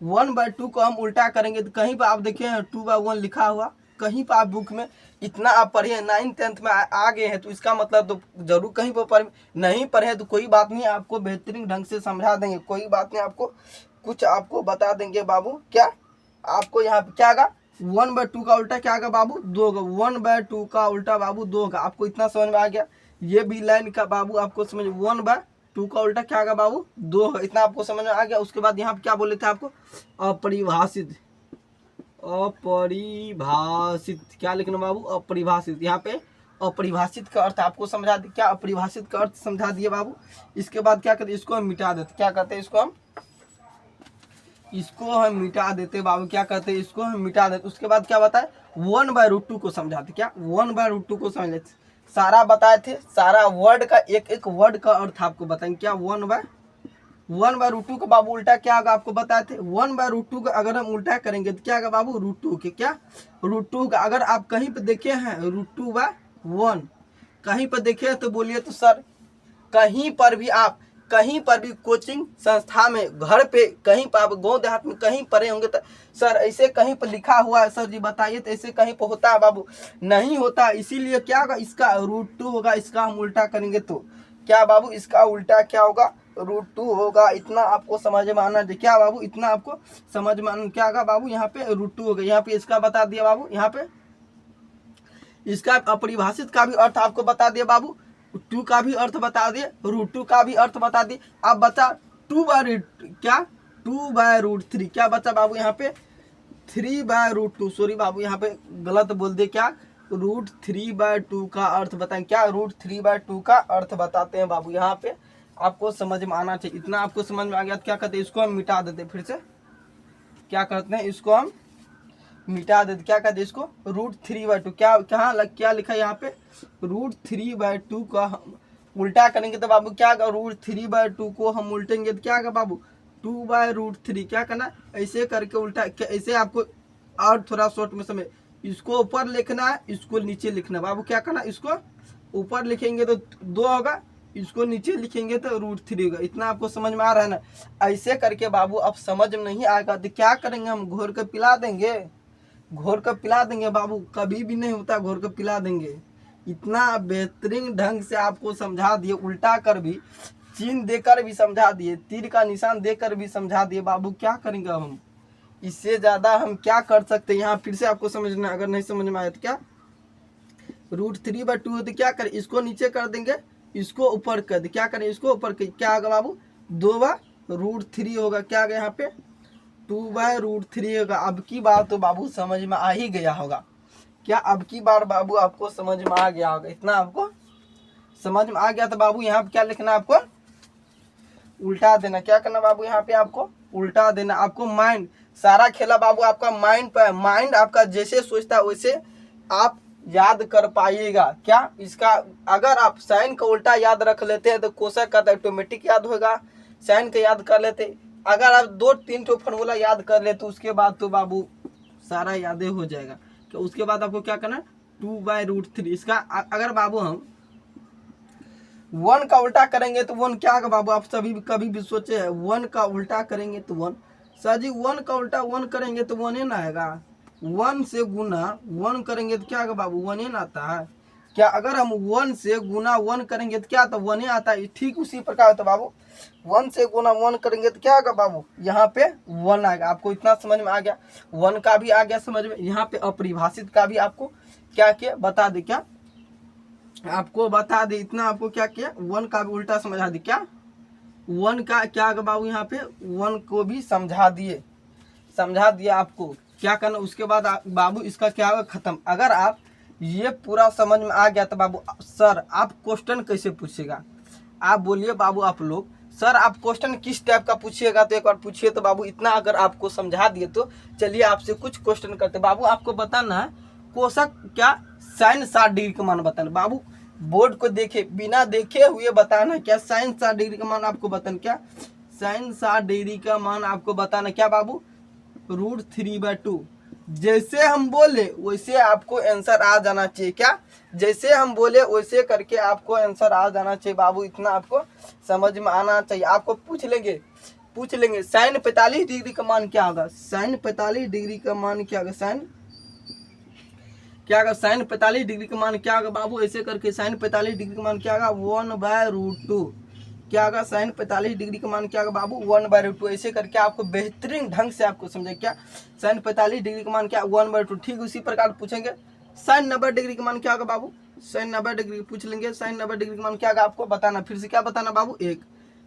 1/2 को हम उल्टा करेंगे तो कहीं पर आप देखिए 2/1 लिखा हुआ, कहीं पर आप बुक में इतना आप पढ़े 9th 10th में आ गए हैं तो इसका मतलब तो जरूर कहीं पर पढ़ नहीं पढ़े तो कोई बात नहीं, आपको बेहतरीन ढंग से समझा देंगे। कोई बात नहीं, आपको कुछ आपको बता देंगे बाबू। क्या आपको यहाँ पे क्या आगा, 1/2 का उल्टा क्या होगा बाबू, 2 होगा। 1/2 का उल्टा बाबू 2 होगा। आपको इतना समझ में आ गया। ये भी लाइन का बाबू आपको समझ, 1/2 का उल्टा क्या होगा बाबू, 2 होगा। इतना आपको समझ में आ गया। उसके बाद यहाँ पे क्या बोले थे आपको, अपरिभाषित। अपरिभाषित क्या लिखना बाबू, अपरिभाषित। यहाँ पे अपरिभाषित का अर्थ आपको समझा दिया। क्या अपरिभाषित का अर्थ समझा दिए बाबू। इसके बाद क्या करते, इसको हम मिटा देते। क्या करते, इसको हम मिटा देते बाबू। क्या करते, इसको हम मिटा देते। उसके बाद क्या बताए, 1/√2 को समझाते। क्या 1/√2 को समझ लेते, सारा बताए थे। सारा वर्ड का एक एक वर्ड का अर्थ आपको बताएंगे। क्या 1/√2 का बाबू उल्टा क्या होगा आपको बताए थे। 1/√2 का अगर हम उल्टा करेंगे तो क्या होगा बाबू, √2 के। क्या √2 का अगर आप कहीं पे देखे हैं √2/1 कहीं पर देखे तो बोलिए तो सर, कहीं पर भी कोचिंग संस्था में, घर पे, कहीं पर आप गाँव देहात में कहीं पढ़े होंगे तो सर ऐसे कहीं पर लिखा हुआ है सर जी बताइए तो ऐसे कहीं पर होता है बाबू, नहीं होता। इसीलिए क्या होगा, इसका √2 होगा। इसका हम उल्टा करेंगे तो क्या बाबू, इसका उल्टा क्या होगा, √2 होगा। इतना आपको समझ में आना चाहिए। क्या बाबू, इतना आपको समझ में आना, क्या होगा बाबू, यहाँ पे √2 होगा। यहाँ पे इसका बता दिया बाबू, यहाँ पे इसका अपरिभाषित का भी अर्थ आपको बता दिया बाबू, 2 का भी अर्थ बता दिए, √2 का भी अर्थ बता दिए। अब बचा 2/√3। क्या बचा बाबू, यहाँ पे 3/√2। सॉरी बाबू, यहाँ पे गलत बोल दिए। क्या √3/2 का अर्थ बताएं। क्या √3/2 का अर्थ बताते हैं बाबू। यहाँ पे आपको समझ में आना चाहिए। इतना आपको समझ में आ गया। क्या करते हैं, इसको हम मिटा देते। फिर से क्या करते हैं, इसको हम मिटा देते। क्या कहते हैं, इसको √3/2। क्या लिखा है यहाँ पे, √3/2 का हम उल्टा करेंगे तो बाबू क्या होगा, √3/2 को हम उल्टेंगे तो क्या होगा बाबू, 2/√3 क्या करना, ऐसे करके उल्टा ऐसे आपको, और थोड़ा शॉर्ट में समय, इसको ऊपर लिखना है, इसको नीचे लिखना है बाबू। क्या करना, इसको ऊपर लिखेंगे तो 2 होगा, इसको नीचे लिखेंगे तो √3 होगा। इतना आपको समझ में आ रहा है ना। ऐसे करके बाबू अब समझ में नहीं आएगा तो क्या करेंगे, हम घोर कर पिला देंगे, घोर कर पिला देंगे बाबू। कभी भी नहीं होता घोर कर पिला देंगे। इतना बेहतरीन ढंग से आपको समझा दिए, उल्टा कर भी, चिन्ह देकर भी समझा दिए, तीर का निशान देकर भी समझा दिए बाबू। क्या करेंगे हम, इससे ज्यादा हम क्या कर सकते हैं। यहाँ फिर से आपको समझना, अगर नहीं समझ में आया तो क्या, √3/2 तो क्या करें, इसको नीचे कर देंगे, इसको ऊपर कर दे। क्या करें, इसको ऊपर कर, क्या होगा बाबू, 2/√3 होगा। क्या गया यहाँ पे, 2/√3 होगा। अब की बार तो बाबू समझ में आ ही गया होगा। क्या अब की बार बाबू आपको समझ में आ गया होगा, इतना आपको समझ में आ गया। तो बाबू यहाँ पे क्या लिखना, आपको उल्टा देना। क्या करना बाबू, यहाँ पे आपको उल्टा देना। आपको माइंड, सारा खेला बाबू आपका माइंड पे है। माइंड आपका जैसे सोचता है वैसे आप याद कर पाइएगा। क्या इसका, अगर आप साइन का उल्टा याद रख लेते हैं तो कोशक का तो ऑटोमेटिक याद होगा, साइन का याद कर लेते। अगर आप 2-3 तो फॉर्मूला याद कर ले तो उसके बाद तो बाबू सारा यादें हो जाएगा। तो उसके बाद आपको क्या करना, 2/√3। इसका अगर बाबू हम 1 का उल्टा करेंगे तो 1 क्या होगा बाबू, आप सभी कभी भी सोचे हैं 1 का उल्टा करेंगे तो 1, सर जी 1 का उल्टा 1 करेंगे तो 1 ही ना आएगा। 1 से गुना 1 करेंगे तो क्या होगा बाबू, 1 ही ना आता है। क्या अगर हम 1 से गुना 1 करेंगे तो क्या आता, 1 ही आता है। ठीक उसी प्रकार होता बाबू, 1 से गुना 1 करेंगे तो क्या होगा बाबू, यहाँ पे 1 आएगा। आपको इतना समझ में आ गया, 1 का भी आ गया समझ में। यहाँ पे अपरिभाषित का भी आपको क्या किया बता दे, क्या आपको बता दे, इतना आपको क्या किया, 1 का भी उल्टा समझा दी। क्या 1 का क्या होगा बाबू, यहाँ पे 1 को भी समझा दिया आपको। क्या करना उसके बाद बाबू इसका क्या होगा, खत्म। अगर आप ये पूरा समझ में आ गया तो बाबू सर आप क्वेश्चन कैसे पूछेगा, आप बोलिए बाबू। आप लोग सर आप क्वेश्चन किस टाइप का पूछिएगा तो एक बार पूछिए। तो बाबू इतना अगर आपको समझा दिए तो चलिए आपसे कुछ क्वेश्चन करते। बाबू आपको बताना है कोशक क्या, साइन 60° का मान बताना। बाबू बोर्ड को देखे बिना देखे हुए बताना। क्या साइन 60° का मान आपको बताना, क्या साइन 60° का मान आपको बताना। क्या बाबू, √3/2। जैसे हम बोले वैसे आपको आंसर आ जाना चाहिए। क्या जैसे हम बोले वैसे करके आपको आंसर आ जाना चाहिए बाबू। इतना आपको समझ में आना चाहिए। आपको पूछ लेंगे साइन 45° का मान क्या होगा, साइन 45° का मान क्या होगा, साइन क्या होगा, साइन 45° का मान क्या होगा बाबू। ऐसे करके साइन 45° का मान क्या होगा, 1/√2। क्या होगा, साइन 45° का मान क्या होगा बाबू, 1/√2। ऐसे करके आपको बेहतरीन ढंग से आपको समझे। क्या साइन 45° का मान क्या, 1/2। ठीक उसी प्रकार पूछेंगे साइन 90° का मान क्या होगा बाबू, साइन 90° पूछ लेंगे। साइन 90° का मान क्या होगा आपको बताना। फिर से क्या बताना बाबू, एक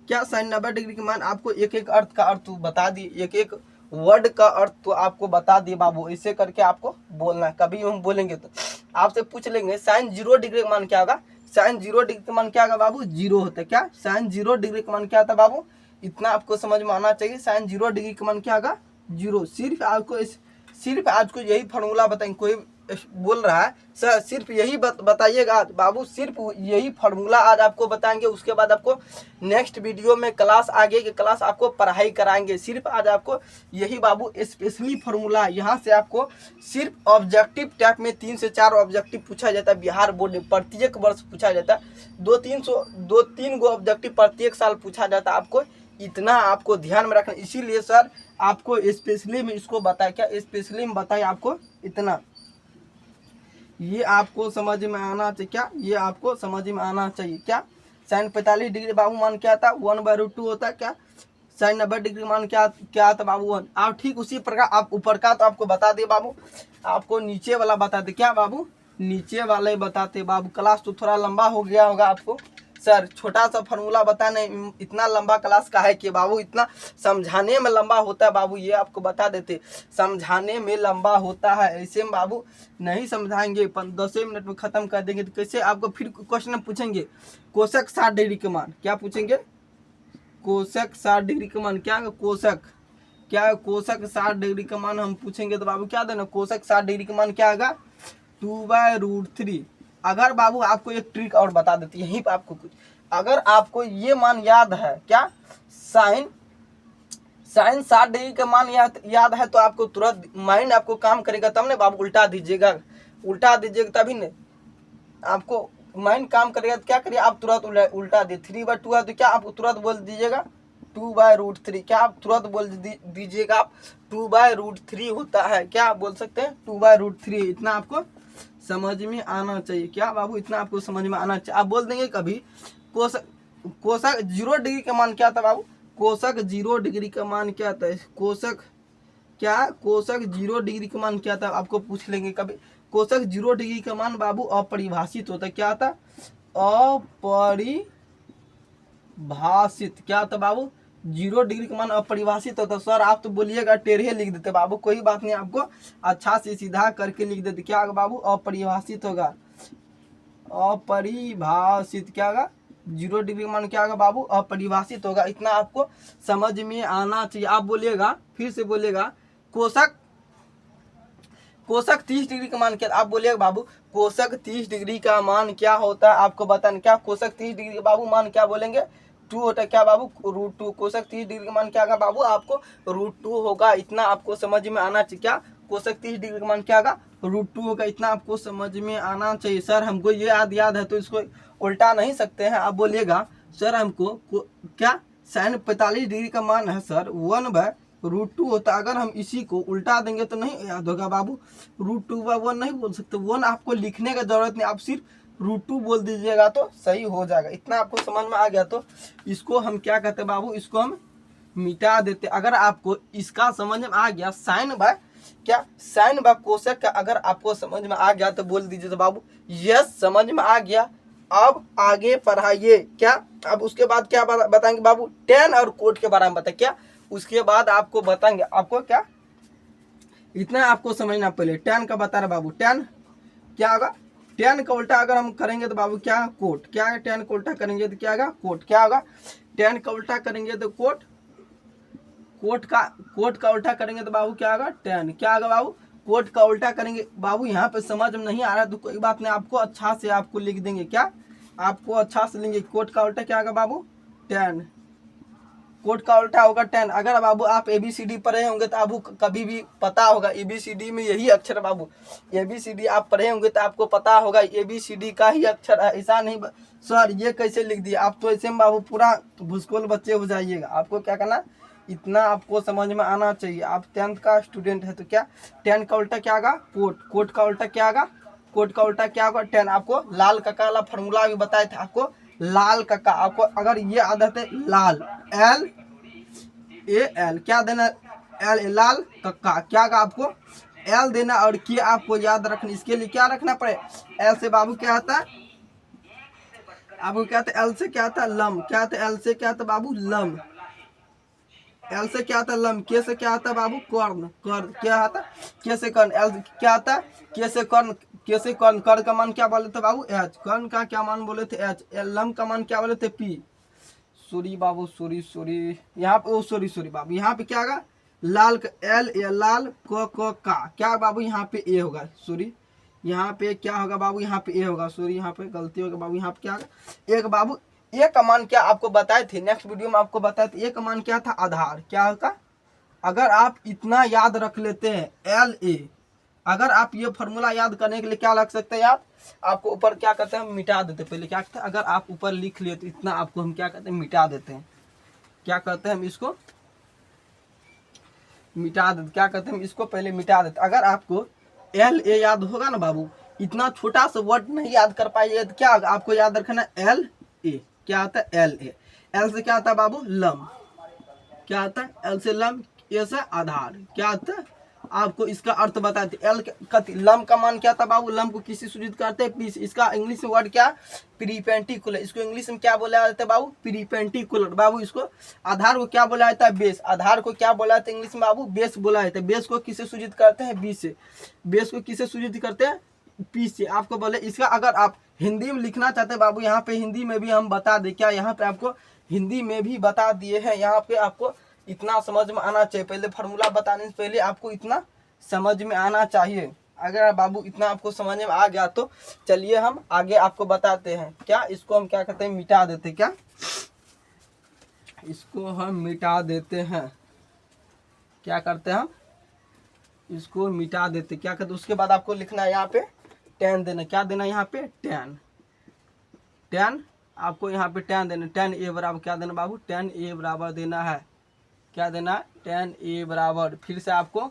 क्या साइन 90° का मान आपको एक एक अर्थ का अर्थ बता दिए, एक एक वर्ड का अर्थ तो आपको बता दिए बाबू। ऐसे करके आपको बोलना है। कभी हम बोलेंगे तो आपसे पूछ लेंगे साइन 0° का मान क्या होगा, साइन 0° का मान क्या होगा बाबू, 0 होता है। क्या साइन 0° का मान क्या होता है बाबू, इतना आपको समझ में आना चाहिए। साइन 0° का मान क्या होगा, 0। सिर्फ आपको यही फार्मूला बताएंगे। कोई बोल रहा है सर सिर्फ यही बताइएगा बाबू, सिर्फ यही फार्मूला आज आपको बताएंगे। उसके बाद आपको नेक्स्ट वीडियो में क्लास आगे की क्लास आपको पढ़ाई कराएंगे। सिर्फ आज आपको यही बाबू स्पेशली फार्मूला, यहाँ से आपको सिर्फ ऑब्जेक्टिव टाइप में 3 से 4 ऑब्जेक्टिव पूछा जाता है। बिहार बोर्ड में प्रत्येक वर्ष पूछा जाता है। 2-3 गो ऑब्जेक्टिव प्रत्येक साल पूछा जाता है। आपको इतना आपको ध्यान में रखना। इसीलिए सर आपको स्पेशली में इसको बताया। क्या स्पेशली में बताया आपको इतना, ये आपको समझ में आना चाहिए। क्या ये आपको समझ में आना चाहिए। क्या साइन 45° बाबू मान क्या था, 1/√2 होता है। क्या साइन 90° मान क्या था बाबू, 1। आप ठीक उसी प्रकार आप ऊपर का तो आपको बता दे बाबू, आपको नीचे वाला बताते। क्या बाबू, नीचे वाले बताते बाबू। क्लास तो थोड़ा लंबा हो गया होगा आपको, सर छोटा सा फार्मूला बताने इतना लंबा क्लास का है कि बाबू, इतना समझाने में लंबा होता है बाबू। ये आपको बता देते, समझाने में लंबा होता है। ऐसे में बाबू नहीं समझाएंगे 10 मिनट में खत्म कर देंगे तो कैसे। आपको फिर क्वेश्चन पूछेंगे कोशक 60° का मान, क्या पूछेंगे, कोशक 60° का मान क्या, कोशक क्या, कोशक 60° का मान हम पूछेंगे तो बाबू क्या देना, कोशक 60° का मान क्या आएगा, 2/√3। अगर बाबू आपको एक ट्रिक और बता देती है यहीं पर आपको कुछ, अगर आपको ये मान याद है, क्या साइन साइन 60 डिग्री का मान याद है तो आपको तुरंत माइंड आपको काम करेगा, तब ना बाबू उल्टा दीजिएगा, उल्टा दीजिएगा तभी नहीं आपको माइंड काम करेगा। तो क्या करिए आप तुरंत उल्टा दिए, 3/2 है तो क्या आप तुरंत बोल दीजिएगा 2/√3। क्या आप तुरंत बोल दीजिएगा आप 2/√3 होता है, क्या बोल सकते हैं 2/√3। इतना आपको समझ में आना चाहिए, क्या बाबू इतना आपको समझ में आना चाहिए। आप बोल देंगे कभी कोसक 0 डिग्री का मान क्या था बाबू, कोसक 0 डिग्री का मान क्या था, कोसक 0 डिग्री का मान क्या था आपको पूछ लेंगे कभी। कोसक 0 डिग्री का मान बाबू अपरिभाषित होता है, क्या था अपरिभाषित, क्या था बाबू 0 डिग्री का मान अपरिभाषित होता। सर आप तो बोलिएगा टेढ़े लिख देते बाबू, कोई बात नहीं, आपको अच्छा से सीधा करके लिख देते, क्या होगा बाबू अपरिभाषित होगा, अपरिभाषित क्या होगा 0 डिग्री का मान क्या होगा बाबू अपरिभाषित होगा। इतना आपको समझ में आना चाहिए। आप बोलिएगा फिर से बोलिएगा कोसक 30 डिग्री का मान क्या, आप बोलिएगा बाबू कोसक 30 डिग्री का मान क्या होता है आपको बताना। क्या कोसक 30 डिग्री का बाबू मान क्या बोलेंगे 2 होता है, क्या बाबू √2। कोसक 30 डिग्री का मान क्या होगा बाबू आपको √2 होगा। इतना आपको समझ में आना चाहिए, क्या कोसक 30 डिग्री का मान क्या होगा √2 होगा। इतना आपको समझ में आना चाहिए। सर हमको ये याद है तो इसको उल्टा नहीं सकते हैं। आप बोलिएगा सर हमको क्या साइन 45 डिग्री का मान है सर 1/√2 होता है। अगर हम इसी को उल्टा देंगे तो नहीं याद होगा बाबू, √2/1 नहीं बोल सकते, 1 आपको लिखने का जरूरत नहीं, आप सिर्फ √2 बोल दीजिएगा तो सही हो जाएगा। इतना आपको समझ में आ गया तो इसको हम क्या कहते हैं बाबू, इसको हम मिटा देते। अगर आपको इसका समझ में आ गया साइन बाय कोसक का अगर आपको समझ में आ गया तो बोल दीजिए तो बाबू यस समझ में आ गया। अब आगे पढ़ाइए, क्या अब उसके बाद क्या बताएंगे बाबू tan और कोट के बारे में बताए, क्या उसके बाद आपको बताएंगे, आपको क्या इतना आपको समझना। पहले tan का बता रहे बाबू, tan क्या होगा, tan का उल्टा अगर हम करेंगे तो बाबू क्या कोट, क्या है tan का उल्टा करेंगे तो क्या होगा कोट, क्या होगा tan का उल्टा करेंगे तो कोट का उल्टा करेंगे तो बाबू क्या होगा tan, क्या होगा बाबू कोट का उल्टा करेंगे। बाबू यहाँ पे समझ में नहीं आ रहा तो कोई बात नहीं, आपको अच्छा से आपको लिख देंगे, क्या आपको अच्छा से लेंगे कोट का उल्टा क्या होगा बाबू tan, कोट का उल्टा होगा tan। अगर बाबू आप ABCD पढ़े होंगे तो आपको कभी भी पता होगा ABCD में यही अक्षर बाबू, ABCD आप पढ़े होंगे तो आपको पता होगा ABCD का ही अक्षर है। ऐसा नहीं सर ये कैसे लिख दिया, आप तो ऐसे में बाबू पूरा भूसकोल बच्चे हो जाइएगा। आपको क्या करना इतना आपको समझ में आना चाहिए। आप 10th का स्टूडेंट है तो क्या tan का उल्टा क्या होगा कोट का उल्टा क्या होगा कोट का उल्टा क्या होगा tan। आपको लाल कक्का वाला फॉर्मूला भी बताए थे आपको, लाल कक्का आपको अगर ये आदत है लाल LAL क्या देना लाल कक्का क्या का आपको L देना और के आपको याद रखना। इसके लिए क्या रखना पड़े L से बाबू क्या आता है आपको क्या था L से क्या था लम, क्या था L से क्या था बाबू लम, L से क्या आता लम, के से क्या आता बाबू कर्ण, क्या आता के से कर्ण, L क्या आता के से कर्ण, कर्ण का मान क्या बोले थे बाबू H, कर्ण का क्या मान बोले थे H, लम का मान क्या बोले थे P। सॉरी बाबू सॉरी यहाँ पे सॉरी बाबू यहाँ पे क्या होगा लाल LA लाल का क्या बाबू यहाँ पे A होगा, सॉरी यहाँ पे क्या होगा बाबू यहाँ पे A होगा, सॉरी यहाँ पे गलती होगा बाबू, यहाँ पे क्या होगा एक बाबू A का मान क्या आपको बताए थे नेक्स्ट वीडियो में आपको बताए थे। A का मान क्या था आधार, क्या होगा अगर आप इतना याद रख लेते हैं LA, अगर आप ये फॉर्मूला याद करने के लिए क्या लग सकते हैं याद आपको ऊपर क्या करते हैं मिटा देते हैं। पहले क्या करते हैं अगर आप ऊपर लिख लिए तो इतना आपको हम क्या करते हैं मिटा देते हैं, क्या करते हैं हम इसको मिटा देते, क्या करते हैं हम इसको पहले मिटा देते। अगर आपको LA याद होगा ना बाबू, इतना छोटा सा वर्ड नहीं याद कर पाइए तो क्या होगा आपको याद रखना LA, क्या आता है LA, L से क्या आता है बाबू लम, क्या आता है L से लम, A से आधार, क्या आता है आपको इसका अर्थ बताते। L लम का मान क्या था बाबू, लम को किसी सूचित करते हैं पीस, इसका इंग्लिश में वर्ड क्या प्रीपेंटिकुलर, इसको इंग्लिश में क्या बोला जाता है बाबू प्रीपेंटिकुलर। बाबू इसको आधार को क्या बोला जाता है बेस, आधार को क्या बोला जाता है इंग्लिश में बाबू बेस बोला जाता है। बेस को किसे सूचित करते हैं बी से, बेस को किसे सूचित करते हैं पी से। आपको बोले इसका अगर आप हिंदी में लिखना चाहते हैं बाबू यहाँ पे हिंदी में भी हम बता दें, क्या यहाँ पे आपको हिंदी में भी बता दिए हैं। यहाँ पे आपको इतना समझ में आना चाहिए, पहले फार्मूला बताने से पहले आपको इतना समझ में आना चाहिए। अगर बाबू इतना आपको समझ में आ गया तो चलिए हम आगे आपको बताते हैं। क्या इसको हम क्या कहते हैं मिटा देते, क्या इसको हम मिटा देते हैं। क्या करते हैं हम, इसको मिटा देते। क्या करते, उसके बाद आपको लिखना है यहाँ पे टेन देना। क्या देना है यहाँ पे, टेन। टेन आपको यहाँ पे टेन देना। टेन ए बराबर क्या देना बाबू, टेन ए बराबर देना है। क्या देना है, टेन ए बराबर। फिर से आपको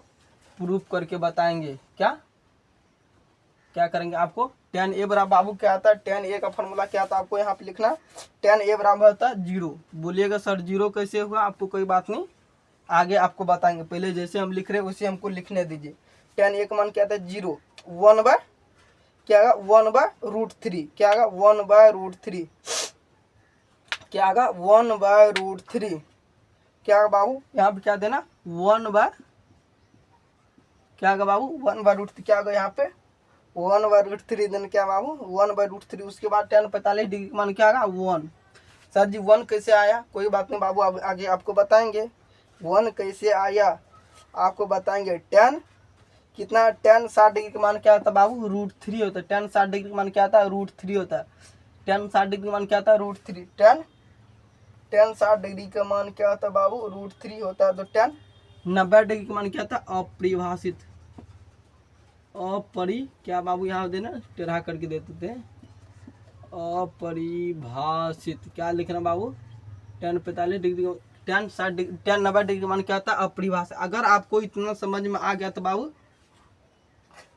प्रूफ करके बताएंगे। क्या क्या करेंगे, आपको टेन ए बराबर बाबू क्या आता है, टेन ए का फॉर्मूला क्या आता है आपको यहाँ पे लिखना। टेन ए बराबर होता है 0। बोलिएगा सर 0 कैसे हुआ, आपको कोई बात नहीं, आगे आपको बताएंगे। पहले जैसे हम लिख रहे हैं वैसे हमको लिखने दीजिए। टेन ए का मान क्या था 0। 1/, क्या आगा 1/√3। क्या आगा 1/√3। क्या आगा 1/√3। क्या आगा बाबू यहाँ पे क्या देना, 1/, क्या आगा बाबू 1/√3। क्या आगा यहाँ पे 1/√3 देना। क्या बाबू 1/√3। उसके बाद टेन 45 डिग्री का मान क्या आगा 1। सर जी 1 कैसे आया, कोई बात नहीं बाबू, अब आगे आपको बताएंगे 1 कैसे आया, आपको बताएंगे। टेन कितना, टेन 60 डिग्री का मान क्या होता है बाबू, √3 होता है। टेन 60 डिग्री का मान क्या आता है, √3 होता है। टेन 60 डिग्री का मान क्या आता है, √3। टेन 60 डिग्री का मान क्या होता है बाबू, √3 होता है। तो टेन 90 डिग्री का मान क्या था, अपरिभाषित। क्या बाबू यहाँ देना, टेढ़ा करके देते थे, अपरिभाषित। क्या लिखना बाबू, tan 45 degree, tan 60 degree, tan 90 degree का मान क्या था, अपरिभाषित। अगर आपको इतना समझ में आ गया तो बाबू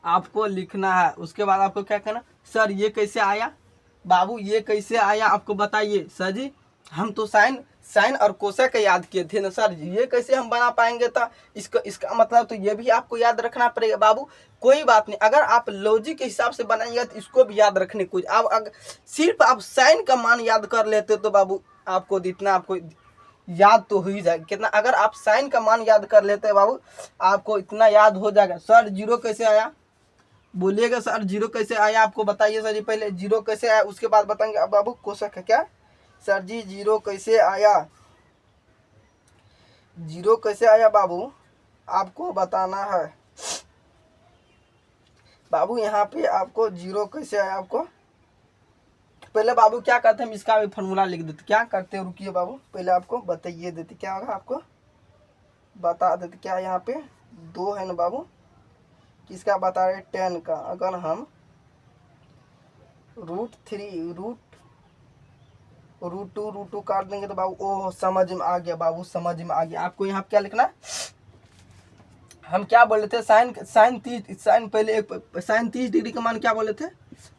आपको लिखना है। उसके बाद आपको क्या करना, सर ये कैसे आया बाबू, ये कैसे आया आपको बताइए। सर जी हम तो साइन और कोसेक याद किए थे ना सर जी, ये कैसे हम बना पाएंगे। तो इसका मतलब तो ये भी आपको याद रखना पड़ेगा बाबू। कोई बात नहीं, अगर आप लॉजिक के हिसाब से बनाएंगे तो इसको भी याद रखने कुछ। अब अगर सिर्फ आप साइन का मान याद कर लेते तो बाबू आपको इतना आपको याद तो हो ही जाएगा। कितना, अगर आप साइन का मान याद कर लेते बाबू आपको इतना याद हो जाएगा। सर 0 कैसे आया, बोलिएगा सर 0 कैसे आया, आपको बताइए सर जी। पहले 0 कैसे आया, उसके बाद बताएंगे। अब बाबू कोशक है क्या, सर जी 0 कैसे आया, 0 कैसे आया बाबू आपको बताना है। बाबू यहाँ पे आपको 0 कैसे आया, आपको पहले बाबू क्या करते हम इसका भी फॉर्मूला लिख देते। क्या करते, रुकिए बाबू पहले आपको बताइए देते। क्या होगा आपको बता देते। क्या यहाँ पे 2 है ना बाबू, किसका बता रहे, 10 का। अगर हम √2 काट देंगे तो बाबू ओह समझ में आ गया बाबू, समझ में आ गया। आपको यहाँ पे क्या लिखना, हम क्या बोले थे, साइन पहले साइन 30 डिग्री का मान क्या बोले थे,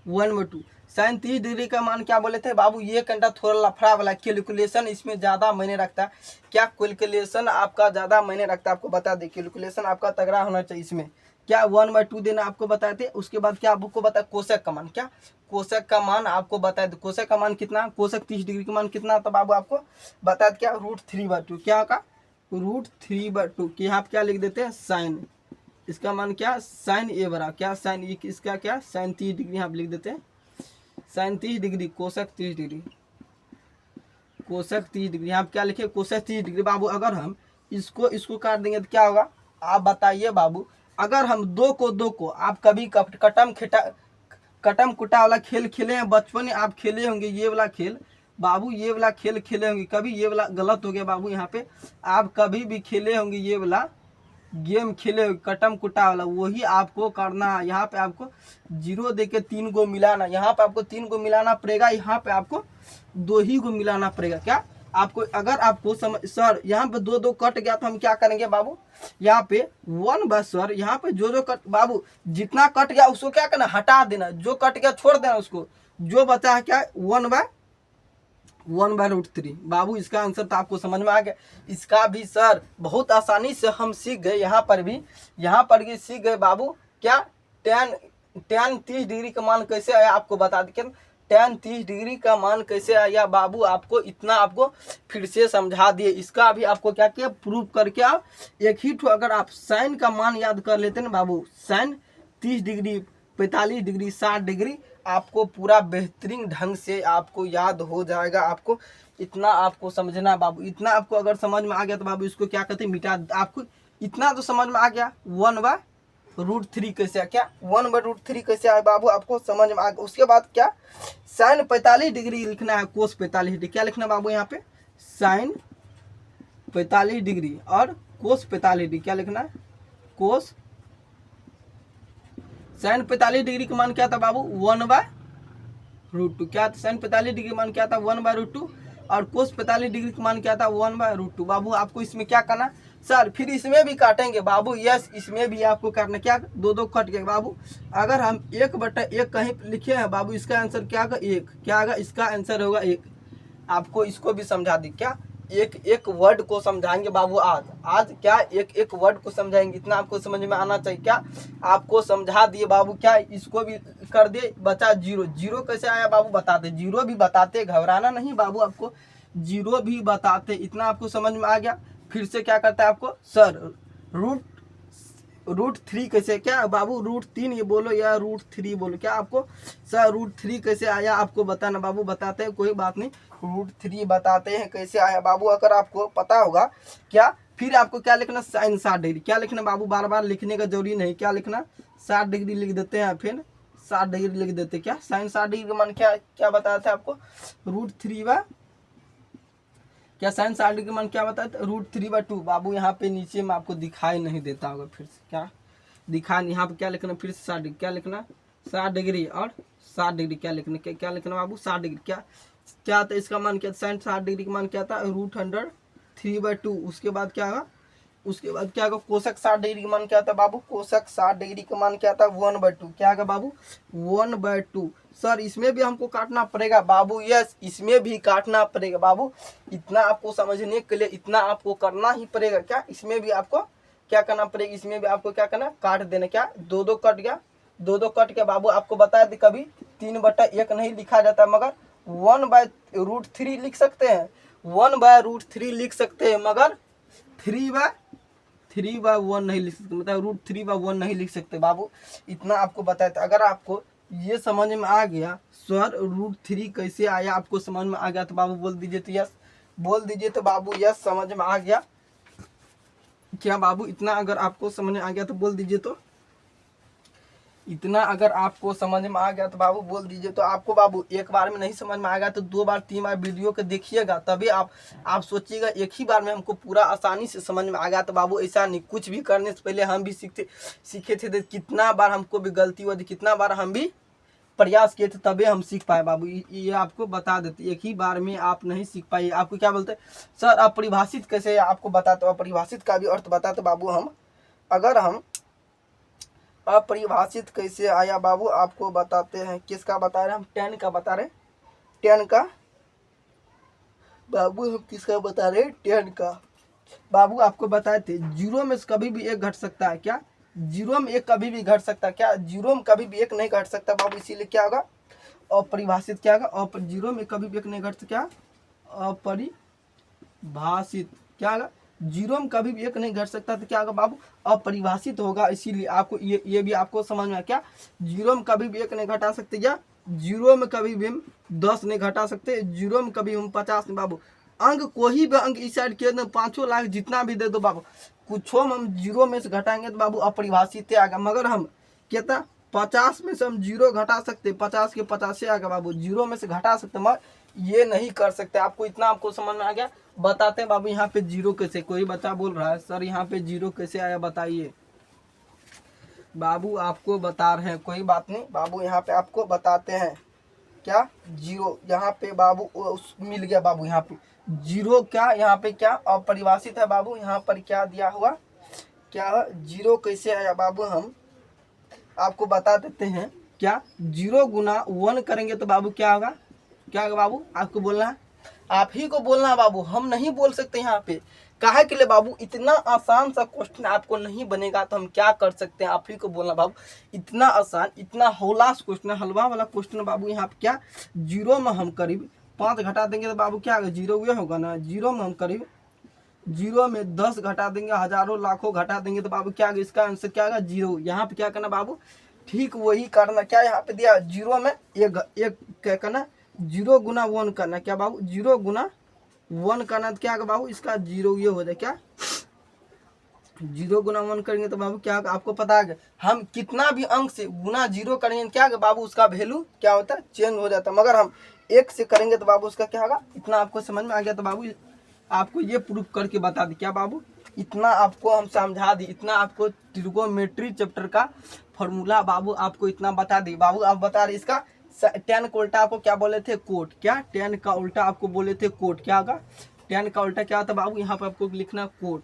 1/2। साइन 30 डिग्री का मान क्या बोले थे बाबू, ये घंटा थोड़ा लफड़ा वाला कैलकुलेशन इसमें ज़्यादा मायने रखता है। क्या कैलकुलेशन आपका ज़्यादा मायने रखता है, आपको बता दें। कैलकुलेशन आपका तगड़ा होना चाहिए इसमें। क्या 1/2 देना आपको बताए थे। उसके बाद क्या आपको बता, कोशक का मान, क्या कोशक का मान आपको बताए थे। कोशक का मान कितना, कोशक 30 डिग्री का मान कितना था बाबू आपको बताए थे। क्या √3/2। क्या होगा √3/2 कि यहाँ क्या लिख देते हैं, साइन। इसका मान क्या, साइन ए बराबर क्या, साइन ए इसका क्या, साइन 30 डिग्री यहाँ लिख देते हैं। Sine 30 degree cosec 30 degree, cosec 30 degree. यहाँ क्या लिखे, कोशक 30 डिग्री। बाबू अगर हम इसको काट देंगे तो क्या होगा, आप बताइए बाबू। अगर हम 2 को आप कभी कटम कुटा वाला खेल खेले हैं बचपन में, आप खेले होंगे ये वाला खेल बाबू, ये वाला खेल खेले होंगे कभी। ये वाला गलत हो गया बाबू, यहाँ पे आप कभी भी खेले होंगे ये वाला गेम खेले होंगे कटम कुटा वाला, वही आपको करना है। यहाँ पे आपको 0 दे के 3 को मिलाना, यहाँ पे आपको 3 को मिलाना पड़ेगा, यहाँ पे आपको 2 ही को मिलाना पड़ेगा। क्या आपको, अगर आपको समझ, सर यहाँ पे 2 कट गया तो हम क्या करेंगे बाबू, यहाँ पे 1 बस सर, यहाँ पे जो कट बाबू जितना कट गया उसको क्या करना, हटा देना। जो कट गया छोड़ देना उसको, जो बचा है क्या 1/√3 बाबू। इसका आंसर तो आपको समझ में आ गया। इसका भी सर बहुत आसानी से हम सीख गए, यहाँ पर भी सीख गए बाबू। क्या टेन 30 डिग्री का मान कैसे आया आपको बता दें। टेन 30 डिग्री का मान कैसे आया बाबू, आपको इतना आपको फिर से समझा दिए। इसका भी आपको क्या किया, प्रूव करके आप एक ही ठो अगर आप साइन का मान याद कर लेते ना बाबू, साइन 30 डिग्री 45 डिग्री 60 डिग्री, आपको पूरा बेहतरीन ढंग से आपको याद हो जाएगा। आपको इतना आपको समझना बाबू, इतना आपको अगर समझ में आ गया तो बाबू इसको क्या कहते हैं, मिटा। आपको इतना तो समझ में आ गया 1/√3 कैसे, क्या 1/√3 कैसे आए बाबू, आपको समझ में आ गया। उसके बाद क्या, साइन 45 डिग्री लिखना है, कोस 45 डिग्री। क्या लिखना बाबू यहाँ पे, साइन 45 डिग्री और कोस 45 डिग्री, क्या लिखना है, कोस साइन 45 डिग्री का मान क्या था बाबू, 1/√2। क्या साइन 45 डिग्री का मान क्या था, 1/√2, और कोस 45 डिग्री का मान क्या था, 1/√2। बाबू आपको इसमें क्या करना सर, फिर इसमें भी काटेंगे बाबू, यस इसमें भी आपको काटना, क्या दो दो कट गए बाबू। अगर हम 1/1 कहीं लिखे हैं बाबू, इसका आंसर क्या होगा, 1, क्या होगा, इसका आंसर होगा 1। आपको इसको भी समझा दी, क्या एक एक वर्ड को समझाएंगे बाबू, आज क्या एक एक वर्ड को समझाएंगे, इतना आपको समझ में आना चाहिए। क्या आपको समझा दिए बाबू, क्या इसको भी कर दिए, बचा जीरो। जीरो कैसे आया बाबू बताते, जीरो भी बताते, घबराना नहीं बाबू, आपको जीरो भी बताते, इतना आपको समझ में आ गया। फिर से क्या करता है आपको सर, √3 कैसे, क्या बाबू √3 ये बोलो या √3 बोलो, क्या आपको सर √3 कैसे आया आपको बताना बाबू, बताते हैं कोई बात नहीं, √3 बताते हैं कैसे आया बाबू, अगर आपको पता होगा। क्या फिर आपको क्या लिखना, साइन 60 डिग्री, क्या लिखना बाबू, बार बार लिखने का जरूरी नहीं, क्या लिखना 60 डिग्री लिख देते हैं, फिर 60 डिग्री लिख देते, क्या साइन 60 डिग्री का मान क्या क्या बताया था आपको, √3 क्या साइन 60 डिग्री का मान क्या बताया था, √3/2। बाबू यहाँ पे नीचे में आपको दिखाई नहीं देता होगा, फिर से क्या दिखा, यहाँ पे क्या लिखना, फिर से 60 डिग्री, क्या लिखना 60 डिग्री और 60 डिग्री, क्या लिखना, क्या लिखना बाबू 60 डिग्री, क्या क्या था इसका मान, क्या साइन 60 डिग्री का मान क्या था, √103/2। उसके बाद क्या होगा, उसके बाद क्या होगा, कोसक 60 डिग्री का मान क्या था बाबू, कोसक 60 डिग्री का मान क्या था, 1/2, क्या होगा बाबू 1/2। सर इसमें भी हमको काटना पड़ेगा बाबू, यस इसमें भी काटना पड़ेगा बाबू, इतना आपको समझने के लिए इतना आपको करना ही पड़ेगा। क्या इसमें भी आपको क्या करना पड़ेगा, इसमें भी आपको क्या करना, काट देना, क्या दो दो कट गया, दो दो कट गया बाबू। आपको बताया थी कभी 3/1 नहीं लिखा जाता, मगर 1/√3 लिख सकते हैं, 1/√3 लिख सकते हैं, मगर 3/1 नहीं लिख सकते, मतलब √3/1 नहीं लिख सकते बाबू, इतना आपको बताया था। अगर आपको ये समझ में आ गया सर √3 कैसे आया, आपको समझ में आ गया तो बाबू बोल दीजिए तो यस, बोल दीजिए तो बाबू यस समझ में आ गया क्या बाबू, इतना अगर आपको समझ में आ गया तो बोल दीजिए, तो इतना अगर आपको समझ में आ गया तो बाबू बोल दीजिए। तो आपको बाबू एक बार में नहीं समझ में आ गया तो 2 बार 3 बार वीडियो को देखिएगा, तभी आप सोचिएगा एक ही बार में हमको पूरा आसानी से समझ में आ गया। तो बाबू ऐसा नहीं, कुछ भी करने से पहले हम भी सीखे थे, तो कितना बार हमको भी गलती हुआ थी, कितना बार हम भी प्रयास किए थे, तभी हम सीख पाए बाबू। ये आपको बता देते, एक ही बार में आप नहीं सीख पाए। आपको क्या बोलते सर अपरिभाषित कैसे, आपको बताते हो, अपरिभाषित का भी अर्थ बताते बाबू हम। अगर हम अपरिभाषित कैसे आया बाबू आपको बताते हैं, किसका बता रहे हैं हम, 10 का बता रहे, 10 का बाबू, हम किसका बता रहे हैं, 10 का बाबू। आपको बताए थे जीरो में कभी भी एक घट सकता है, क्या जीरो में एक कभी भी घट सकता है, क्या जीरो में कभी भी एक नहीं घट सकता बाबू, इसीलिए क्या होगा अपरिभाषित, क्या होगा जीरो में कभी भी एक नहीं घट सकता, क्या अपरिभाषित, क्या होगा जीरो में कभी भी एक नहीं घट सकता, तो क्या होगा बाबू अपरिभाषित होगा। इसीलिए आपको ये भी आपको समझ में आया, क्या जीरो में कभी भी एक नहीं घटा सकते, या जीरो में कभी भी हम 10 नहीं घटा सकते, जीरो में कभी हम 50 नहीं बाबू। अंक कोई भी अंक इस साइड के 5 लाख जितना भी दे दो बाबू, कुछ हम जीरो में से घटाएंगे तो बाबू अपरिभाषित आएगा। मगर हम कितना 50 में से हम जीरो घटा सकते, 50 के 50 आएगा बाबू, जीरो में से घटा सकते, मगर ये नहीं कर सकते। आपको इतना आपको समझ में आ गया। बताते हैं बाबू यहाँ पे जीरो कैसे, कोई बच्चा बोल रहा है सर यहाँ पे जीरो कैसे आया बताइए। बाबू आपको बता रहे हैं, कोई बात नहीं बाबू, यहाँ पे आपको बताते हैं क्या जीरो, यहाँ पे बाबू मिल गया बाबू, यहाँ पे जीरो, क्या यहाँ पे क्या अपरिभाषित है बाबू, यहाँ पर क्या दिया हुआ, क्या जीरो कैसे आया बाबू, हम आपको बता देते हैं। क्या 0 गुना 1 करेंगे तो बाबू क्या होगा, क्या होगा बाबू, आपको बोलना है, आप ही को बोलना है बाबू, हम नहीं बोल सकते यहाँ पे। काहे के लिए बाबू, इतना आसान सा क्वेश्चन आपको नहीं बनेगा तो हम क्या कर सकते हैं, आप ही को बोलना बाबू, इतना आसान इतना हौलास क्वेश्चन, हलवा वाला क्वेश्चन बाबू। यहाँ पे क्या जीरो में हम करीब 5 घटा देंगे तो बाबू क्या होगा, जीरो ये होगा ना, जीरो में हम करीब जीरो में 10 घटा देंगे, हजारों लाखों घटा देंगे तो बाबू क्या होगा, इसका आंसर क्या होगा जीरो। यहाँ पे क्या करना बाबू, ठीक वही करना, क्या यहाँ पे दिया जीरो में एक क्या करना, 0 गुना 1 करना, क्या बाबू 0 गुना 1 करना, तो क्या होगा बाबू, इसका जीरो ये हो जाए, क्या 0 गुना 1 करेंगे तो बाबू क्या होगा, आपको पता है हम कितना भी अंक से गुना 0 करेंगे क्या होगा बाबू, उसका वैल्यू क्या होता है, चेंज हो जाता है। मगर हम 1 से करेंगे तो बाबू उसका क्या होगा, इतना आपको समझ में आ गया। तो बाबू आपको ये प्रूफ करके बता दी, क्या बाबू इतना आपको हम समझा दी, इतना आपको ट्रिगोनोमेट्री चैप्टर का फॉर्मूला बाबू आपको इतना बता दी। बाबू आप बता रहे इसका tan का उल्टा आपको क्या बोले थे, कोट। क्या tan का उल्टा आपको बोले थे कोट, क्या होगा tan का उल्टा क्या होता है बाबू, यहाँ पे आपको लिखना कोट,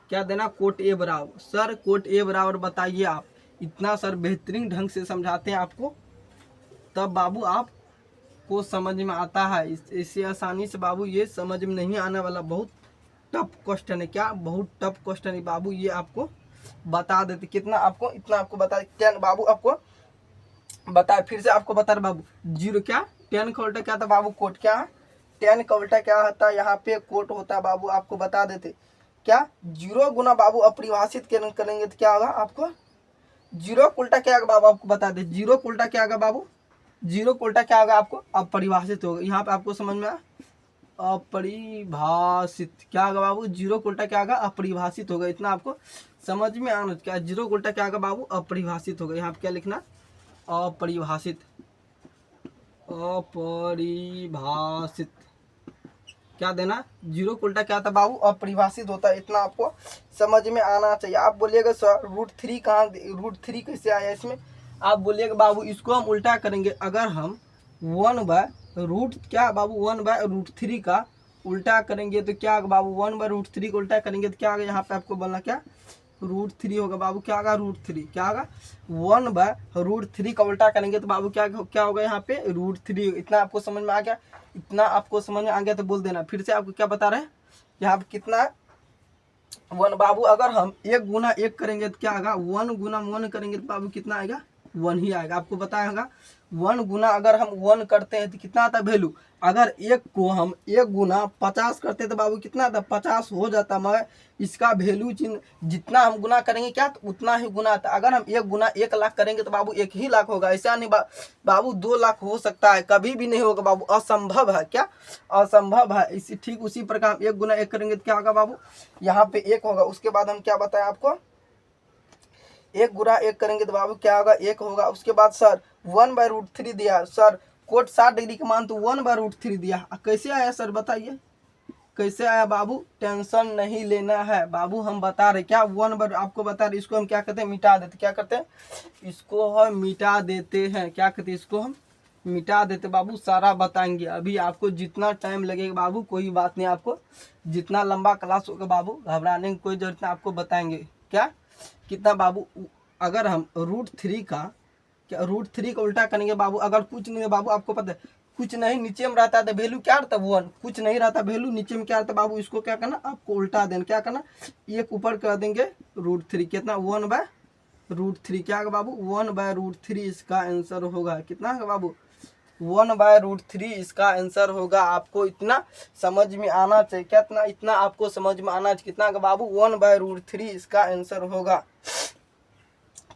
क्या देना, कोट ए बराबर। सर कोट ए बराबर बताइए आप, इतना सर बेहतरीन ढंग से समझाते हैं आपको, तब बाबू आप को समझ में आता है। इससे आसानी से बाबू ये समझ में नहीं आने वाला, बहुत टफ क्वेश्चन है। क्या बहुत टफ क्वेश्चन है बाबू, ये आपको बता देते। कितना आपको, इतना आपको बता क्या बाबू, आपको बताए फिर से आपको बता रहे बाबू। जीरो क्या tan का उल्टा क्या था बाबू, कोट। क्या है tan का उल्टा क्या होता है, यहाँ पे कोट होता है बाबू, आपको बता देते। क्या जीरो गुना बाबू अपरिभाषित करेंगे तो क्या होगा आपको, जीरो का उल्टा क्या होगा बाबू, आपको बता दे। जीरो का उल्टा क्या होगा बाबू, जीरो का उल्टा क्या होगा आपको, अपरिभाषित होगा। यहाँ पे आपको समझ में आया, अपरिभाषित क्या होगा बाबू, जीरो का उल्टा क्या होगा, अपरिभाषित होगा। इतना आपको समझ में आना, क्या जीरो का उल्टा क्या होगा बाबू, अपरिभाषित होगा। यहाँ पे क्या लिखना, अपरिभाषित, अपरिभाषित क्या देना, जीरो का उल्टा क्या था बाबू, अपरिभाषित होता है। इतना आपको समझ में आना चाहिए। आप बोलिएगा सर √3 कहाँ, √3 कैसे आया इसमें, आप बोलिएगा बाबू इसको हम उल्टा करेंगे। अगर हम 1/√, क्या बाबू 1/√3 का उल्टा करेंगे तो क्या होगा बाबू, 1/√3 का उल्टा करेंगे तो क्या होगा, यहाँ पे आपको बोलना क्या, √3 होगा बाबू। क्या होगा √3, क्या होगा 1/√3 का उल्टा करेंगे तो बाबू क्या होगा यहाँ पे √3। इतना आपको समझ में आ गया, इतना आपको समझ में आ गया तो बोल देना। फिर से आपको क्या बता रहे हैं यहाँ पे, कितना 1 बाबू। अगर हम 1 गुना 1 करेंगे तो क्या आएगा, 1 गुना 1 करेंगे तो बाबू कितना आएगा, 1 ही आएगा। आपको बताया 1 गुना अगर हम 1 करते हैं तो कितना आता है वैल्यू। अगर 1 को हम 1 गुना 50 करते हैं तो बाबू कितना आता, 50 हो जाता, मगर इसका वैल्यू चिन्ह जितना हम गुना करेंगे क्या तो उतना ही गुना आता। अगर हम 1 गुना 1 लाख करेंगे तो बाबू 1 ही लाख होगा। ऐसा नहीं बाबू 2 लाख हो सकता है, कभी भी नहीं होगा बाबू, असंभव है। क्या असंभव है। इसी ठीक उसी प्रकार 1 गुना 1 करेंगे तो क्या होगा बाबू, यहाँ पे 1 होगा। उसके बाद हम क्या बताएं आपको, 1 गुना 1 करेंगे तो बाबू क्या होगा, 1 होगा। उसके बाद सर 1/√3 दिया, सर कोट 60 डिग्री का मान तो 1/√3 दिया। कैसे आया सर बताइए, कैसे आया बाबू, टेंशन नहीं लेना है बाबू, हम बता रहे क्या 1 आपको बता रहे। इसको हम क्या कहते हैं, मिटा देते। क्या करते हैं, इसको हम मिटा देते हैं। क्या कहते हैं, इसको हम मिटा देते बाबू। सारा बताएंगे अभी आपको, जितना टाइम लगेगा बाबू कोई बात नहीं, आपको जितना लंबा क्लास होगा बाबू घबराने की कोई जरूरत नहीं, आपको बताएंगे। क्या कितना बाबू, अगर हम √3 का, क्या √3 का उल्टा करेंगे बाबू, अगर कुछ नहीं है बाबू, आपको पता है कुछ नहीं नीचे में रहता है तो वैल्यू क्या रहता है 1, कुछ नहीं रहता वैल्यू नीचे में क्या रहता है बाबू, इसको क्या करना आपको उल्टा देना। क्या करना, एक ऊपर कर देंगे √3, कितना 1/√3 क्या होगा बाबू, 1/√3 इसका आंसर होगा। कितना होगा बाबू, 1/√3 इसका आंसर होगा। आपको इतना समझ में आना चाहिए, क्या इतना आपको समझ में आना चाहिए। कितना होगा बाबू, 1/√3 इसका आंसर होगा।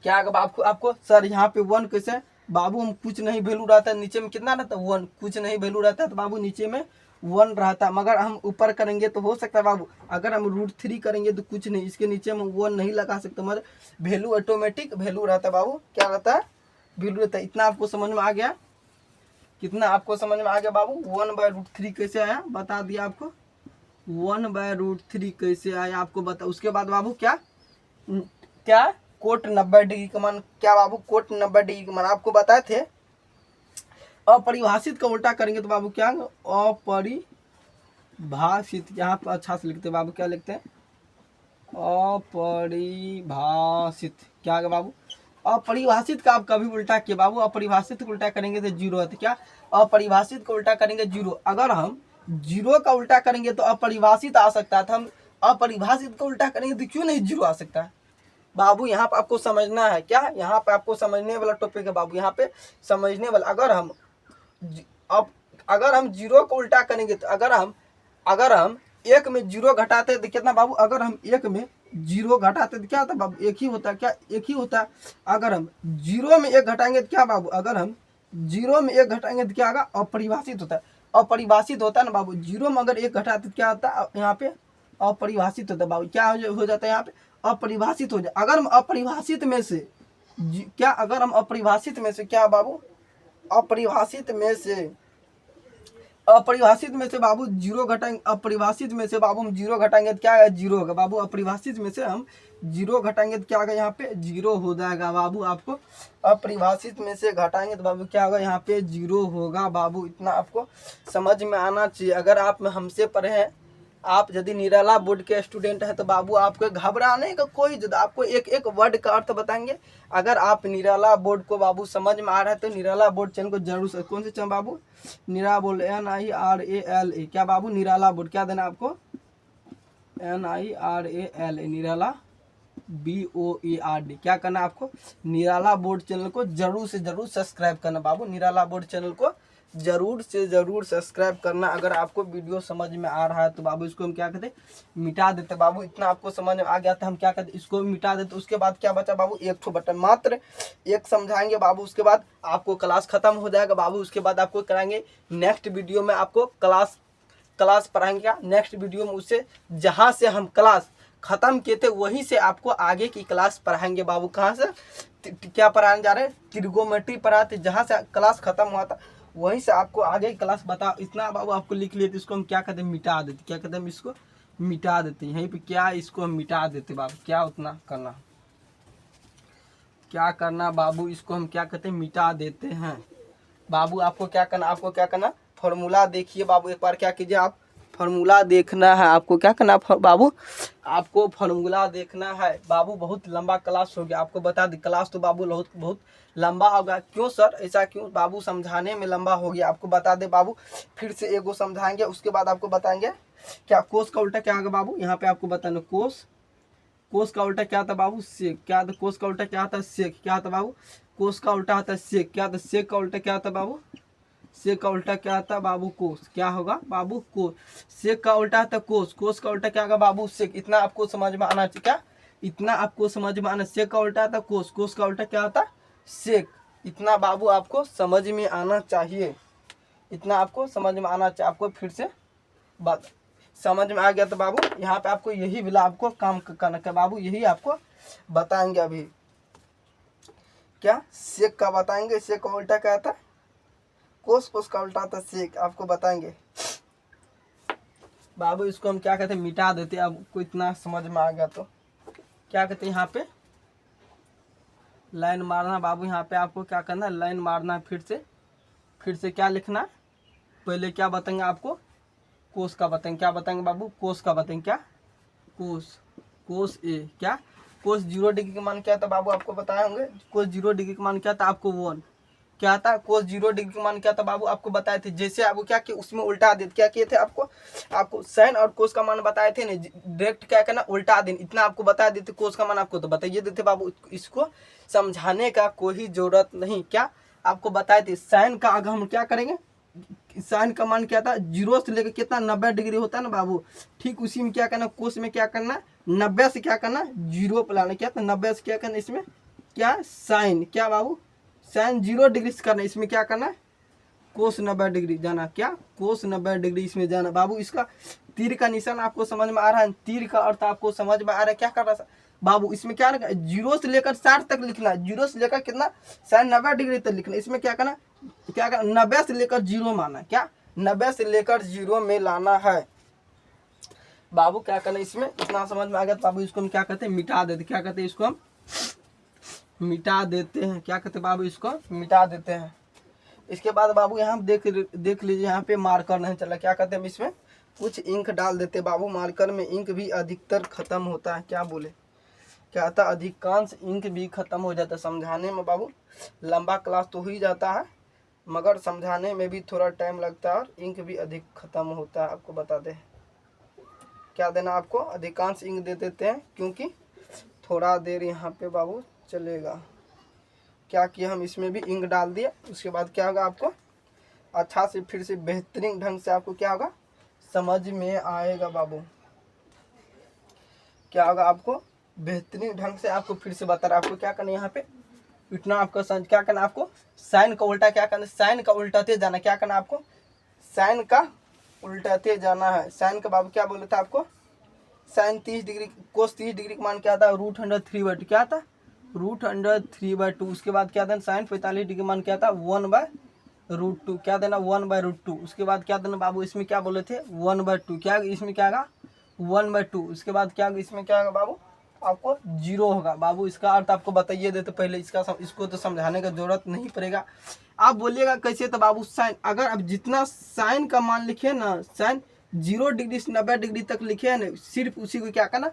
क्या होगा आपको सर यहाँ पे 1 कैसे बाबू, हम कुछ नहीं वैल्यू रहता है नीचे में, कितना रहता है 1, कुछ नहीं वैल्यू रहता है तो बाबू नीचे में 1 रहता। मगर हम ऊपर करेंगे तो हो सकता है बाबू, अगर हम √3 करेंगे तो कुछ नहीं, इसके नीचे में 1 नहीं लगा सकते, मगर वैल्यू ऑटोमेटिक वैल्यू रहता है बाबू। क्या रहता है, वैल्यू रहता है। इतना आपको समझ में आ गया, कितना आपको समझ में आ गया बाबू। 1/√3 कैसे आया बता दिया आपको, 1/√3 कैसे आया आपको बता। उसके बाद बाबू क्या क्या कोट 90 डिग्री का मान, क्या बाबू कोट 90 डिग्री का मान आपको बताए थे। अपरिभाषित का उल्टा करेंगे तो बाबू क्या, अपरिभाषित, यहाँ पर अच्छा से लिखते बाबू, क्या लिखते हैं, अपरिभाषित। क्या है बाबू, अपरिभाषित का आप कभी उल्टा किए बाबू, अपरिभाषित को उल्टा करेंगे तो 0 है। क्या अपरिभाषित को उल्टा करेंगे 0, अगर हम 0 का उल्टा करेंगे तो अपरिभाषित आ सकता था, हम अपरिभाषित को उल्टा करेंगे तो क्यों नहीं 0 आ सकता है बाबू। यहाँ पे आपको समझना है, क्या यहाँ पे आपको समझने वाला टॉपिक है बाबू, यहाँ पे समझने वाला। अगर हम 0 को उल्टा करेंगे तो अगर हम 1 में 0 घटाते तो कितना बाबू, अगर हम 1 में 0 घटाते तो क्या होता है बाबू, 1 ही होता है। क्या 1 ही होता है। अगर हम 0 में 1 घटाएंगे तो क्या बाबू, अगर हम 0 में 1 घटाएंगे तो क्या होगा, अपरिभाषित होता है। अपरिभाषित होता है ना बाबू, 0 में अगर 1 घटाते तो क्या होता है यहाँ पे, अपरिभाषित होता है बाबू। क्या हो जाता है यहाँ पे, अपरिभाषित हो जाए। अगर हम अपरिभाषित में से क्या, अगर हम अपरिभाषित में से क्या बाबू, अपरिभाषित में से अपरिभाषित में से बाबू जीरो घटाएंगे, अपरिभाषित में से बाबू हम जीरो घटाएंगे तो क्या आएगा, जीरो होगा बाबू। अपरिभाषित में से हम जीरो घटाएंगे तो क्या होगा, यहाँ पे जीरो हो जाएगा बाबू। आपको अपरिभाषित में से घटाएंगे तो बाबू क्या होगा, यहाँ पे जीरो होगा बाबू। इतना आपको समझ में आना चाहिए। अगर आप हमसे पढ़े हैं, आप यदि निराला बोर्ड के स्टूडेंट हैं तो बाबू आपको घबराने का कोई आपको एक एक वर्ड का अर्थ बताएंगे। अगर आप निराला बोर्ड को बाबू समझ में आ रहा है तो निराला बोर्ड चैनल को जरूर, कौन से चैनल बाबू, निराला बोर्ड, NIRALA, क्या बाबू, निराला बोर्ड, क्या देना आपको, NIRALA, निराला BOARD, क्या करना आपको, निराला बोर्ड चैनल को जरूर से जरूर सब्सक्राइब करना बाबू। निराला बोर्ड चैनल को जरूर से जरूर सब्सक्राइब करना। अगर आपको वीडियो समझ में आ रहा है तो बाबू इसको हम क्या कहते, मिटा देते बाबू। इतना आपको समझ में आ गया था, हम क्या कहते, इसको मिटा देते। उसके बाद क्या बचा बाबू, एक ठो बटन, मात्र एक समझाएंगे बाबू। उसके बाद आपको क्लास खत्म हो जाएगा बाबू। उसके बाद आपको कराएंगे नेक्स्ट वीडियो में, आपको क्लास पढ़ाएंगे क्या नेक्स्ट वीडियो में। उससे जहाँ से हम क्लास खत्म किए थे वहीं से आपको आगे की क्लास पढ़ाएंगे बाबू। कहाँ से क्या पढ़ाने जा रहे हैं, ट्रिगोमेट्री पढ़ाते, जहाँ से क्लास खत्म हुआ था वहीं से आपको आगे की क्लास बता। इतना बाबू आपको लिख लिए थे। इसको हम क्या कहते हैं, मिटा देते। क्या कहते हैं, हम इसको मिटा देते हैं। यहीं पे क्या, इसको हम मिटा देते बाबू। क्या उतना करना, क्या करना बाबू, इसको हम क्या कहते हैं, मिटा देते हैं बाबू। आपको क्या करना, आपको क्या करना, फॉर्मूला देखिए बाबू। एक बार क्या कीजिए, आप फॉर्मूला देखना है आपको। क्या करना बाबू, आपको फॉर्मूला देखना है बाबू। बहुत लंबा क्लास हो गया, आपको बता दी। क्लास तो बाबू बहुत लंबा होगा। क्यों सर, ऐसा क्यों बाबू, समझाने में लंबा हो गया। आपको बता दे बाबू, फिर से एगो समझाएंगे। उसके बाद आपको बताएंगे क्या कोस का उल्टा क्या होगा बाबू। यहाँ पे आपको बताना, कोस का उल्टा क्या था बाबू, सेक। क्या था, कोस का उल्टा क्या था, सेक। क्या था बाबू, कोस का उल्टा आता है सेक। क्या था, सेक का उल्टा क्या था बाबू, सेक का उल्टा क्या था बाबू, कोस। क्या होगा बाबू, कोस। सेक का उल्टा था कोस, कोस का उल्टा क्या होगा बाबू, सेक। इतना आपको समझ में आना चाहिए। क्या, इतना आपको समझ में आना। सेक का उल्टा था कोस, कोस का उल्टा क्या होता, सेक। इतना बाबू आपको समझ में आना चाहिए। इतना आपको समझ में आना चाहिए। आपको फिर से बात समझ में आ गया तो बाबू यहाँ पे आपको यही मिला, आपको काम करना है बाबू। यही आपको बताएंगे अभी। क्या, सेक का बताएंगे। सेक का उल्टा क्या था, कोस, कोस का उल्टा था सेक। आपको बताएंगे बाबू। इसको हम क्या कहते हैं, मिटा देते। आपको इतना समझ में आ गया तो क्या कहते हैं, यहाँ पे लाइन मारना बाबू। यहाँ पे आपको क्या करना है, लाइन मारना। फिर से क्या लिखना है, पहले क्या बताएंगे आपको, कोस का बताएंगे। क्या बताएंगे बाबू, कोस का बताएंगे। क्या, कोस ए। क्या, कोस 0 डिग्री का मान क्या था बाबू, आपको बताए होंगे। कोस 0 डिग्री का मान क्या था आपको, 1। क्या था, कोस 0 डिग्री का मान क्या था बाबू, आपको बताए थे। जैसे आपको क्या कि उसमें उल्टा दे, क्या किए थे आपको साइन और कोस का मान बताए थे ना, डायरेक्ट क्या करना, उल्टा देना। इतना आपको बता देते। कोस का मान आपको तो बताइए देते बाबू। इसको समझाने का कोई जरूरत नहीं। क्या, आपको बताए थे। साइन का अगर हम क्या करेंगे, साइन का मान क्या था, 0 से लेकर कितना, 90 डिग्री होता है ना बाबू। ठीक उसी में क्या करना, कोस में क्या करना, 90 से क्या करना, 0 पे लाना। क्या था, 90 से क्या करना, इसमें क्या, साइन। क्या बाबू, साइन 0 डिग्री से करना। इसमें क्या करना, कोस 90 डिग्री जाना। क्या, कोस 90 डिग्री इसमें जाना बाबू। इसका तीर का निशान आपको समझ में आ रहा है, तीर का अर्थ आपको समझ में आ रहा है। क्या कर रहा है बाबू, इसमें क्या ना, 0 से लेकर 60 तक लिखना। 0 से लेकर कितना, साइन 90 डिग्री तक लिखना। इसमें क्या करना, 90 से लेकर 0 माना। क्या, 90 से लेकर 0 में लाना है बाबू। क्या करना, इसमें इतना समझ में आ गया बाबू। इसको हम क्या कहते हैं, मिटा देते। क्या कहते हैं, इसको हम मिटा देते हैं। क्या कहते हैं बाबू, इसको मिटा देते हैं। इसके बाद बाबू यहाँ देख लीजिए, यहाँ पे मार्कर नहीं चला। क्या कहते हैं, हम इसमें कुछ इंक डाल देते बाबू। मार्कर में इंक भी अधिकतर खत्म होता है। क्या बोले, क्या था, अधिकांश इंक भी खत्म हो जाता है। समझाने में बाबू लंबा क्लास तो हो ही जाता है, मगर समझाने में भी थोड़ा टाइम लगता है और इंक भी अधिक खत्म होता है। आपको बता दें, क्या देना आपको, अधिकांश इंक दे देते हैं, क्योंकि थोड़ा देर यहाँ पे बाबू चलेगा। क्या किया, हम इसमें भी इंक डाल दिया। उसके बाद क्या होगा, आपको अच्छा से फिर से बेहतरीन ढंग से आपको क्या होगा, समझ में आएगा बाबू। क्या होगा, आपको बेहतरीन ढंग से आपको फिर से बता रहा। आपको क्या करना, यहाँ पे इतना आपको क्या करना, आपको साइन का उल्टा क्या करना, साइन का उल्टाते जाना। क्या करना आपको, साइन का उल्टाते जाना है। साइन का बाबू क्या बोले था आपको, साइन 30 डिग्री, कोस 30 डिग्री का मान क्या था, √3/2। क्या था, √3/2। उसके बाद क्या था, साइन 45 डिग्री मान क्या था, 1/2। √2 क्या देना 1/√2। उसके बाद क्या देना बाबू, इसमें क्या बोले थे 1/2, क्या इसमें क्या आएगा 1/2। उसके बाद क्या इसमें क्या होगा बाबू, आपको 0 होगा। बाबू इसका अर्थ आपको बताइए देते पहले, इसको तो समझाने का जरूरत नहीं पड़ेगा। आप बोलिएगा कैसे, तो बाबू साइन, अगर आप जितना साइन का मान लिखे ना, साइन 0 डिग्री से 90 डिग्री तक लिखे है ना, सिर्फ उसी को क्या करना,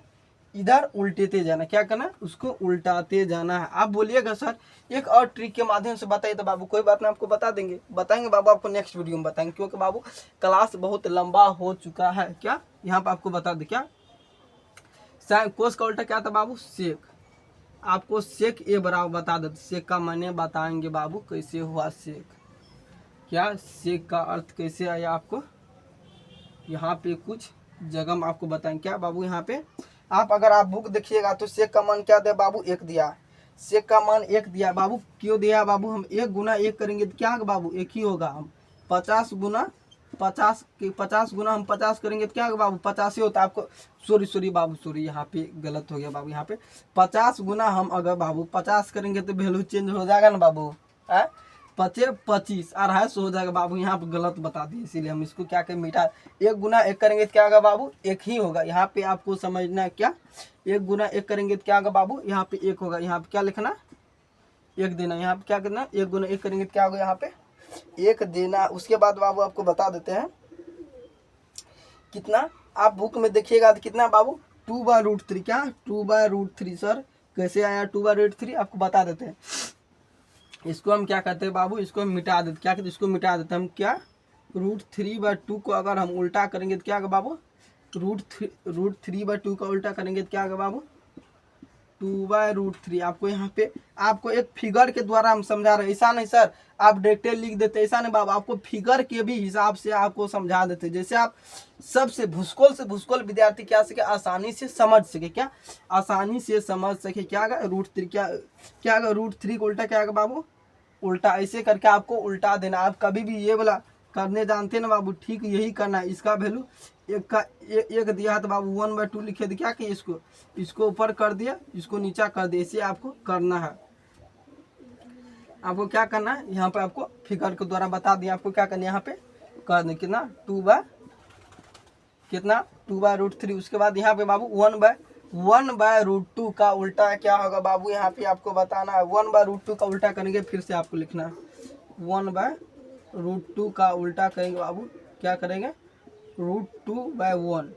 इधर उल्टेते जाना, क्या करना, उसको उल्टाते जाना है। आप बोलिएगा सर एक और ट्रिक के माध्यम से बताइए, तो बाबू कोई बात नहीं, आपको बता देंगे, बताएंगे बाबू, आपको नेक्स्ट वीडियो में बताएंगे, क्योंकि बाबू क्लास बहुत लंबा हो चुका है। क्या यहाँ पर आपको बता दें, क्या साइन कोस का उल्टा क्या था बाबू, सेक। आपको सेक ए बराबर बता देते, सेक का माने बताएंगे बाबू कैसे हुआ सेक। क्या सेक का अर्थ कैसे आया आपको, यहाँ पे कुछ जगह में आपको बताएंगे। क्या बाबू यहाँ पे आप अगर आप बुक देखिएगा तो सेक का मान क्या दे बाबू, 1 दिया, सेक का मान 1 दिया बाबू। क्यों दिया बाबू, हम 1 गुना 1 करेंगे तो क्या होगा बाबू, 1 ही होगा। हम 50 गुना 50 गुना हम 50 करेंगे तो क्या होगा बाबू, 50 ही होता है। आपको सॉरी बाबू, सॉरी यहाँ पे गलत हो गया बाबू, यहाँ पे 50 गुना हम अगर बाबू 50 करेंगे तो वैल्यू चेंज हो जाएगा ना बाबू, है 25 250 हो जाएगा बाबू। यहाँ पे गलत बता दिए, इसीलिए हम इसको क्या करें मिटा, 1 गुना 1 करेंगे तो क्या होगा बाबू, 1 ही होगा। यहाँ पे आपको समझना है, क्या 1 गुना 1 करेंगे तो क्या होगा बाबू, यहाँ पे 1 होगा। यहाँ पे क्या लिखना, 1 देना। यहाँ पे क्या करना, 1 गुना 1 करेंगे तो क्या होगा, यहाँ पे 1 देना। उसके बाद बाबू आपको बता देते हैं कितना, आप बुक में देखिएगा तो कितना बाबू 2/√3, क्या 2/√3। सर कैसे आया 2/√3, आपको बता देते हैं। इसको हम क्या कहते हैं बाबू, इसको हम मिटा देते, क्या कहते हैं, इसको मिटा देते हम। क्या √3/2 को अगर हम उल्टा करेंगे तो क्या होगा बाबू, √3/2 का उल्टा करेंगे तो क्या होगा बाबू, 2/√3। आपको यहाँ पे आपको एक फिगर के द्वारा हम समझा रहे हैं, ऐसा नहीं सर आप डायरेक्ट लिख देते, ऐसा नहीं बाबू, आपको फिगर के भी हिसाब से आपको समझा देते, जैसे आप सबसे भूसकोल विद्यार्थी क्या सके, आसानी से समझ सके, क्या आसानी से समझ सके। क्या होगा √3, क्या होगा √3 को उल्टा क्या होगा बाबू, उल्टा ऐसे करके आपको उल्टा देना। आप कभी भी ये वाला करने जानते हैं ना बाबू, ठीक यही करना है। इसका वैल्यू 1 का 1 दिया तो बाबू 1/2 लिखे थे, क्या कि इसको ऊपर कर दिया, इसको नीचा कर दिया, इसे आपको करना है। आपको क्या करना है, यहाँ पे आपको फिगर के द्वारा बता दिया, आपको क्या करना है यहाँ पे कर दें, कितना 2/√3। उसके बाद यहाँ पे बाबू 1/√2 का उल्टा क्या होगा बाबू, यहाँ पे आपको बताना है। 1/√2 का उल्टा करेंगे, फिर से आपको लिखना है 1/√2 का उल्टा करेंगे बाबू, क्या करेंगे √2/1।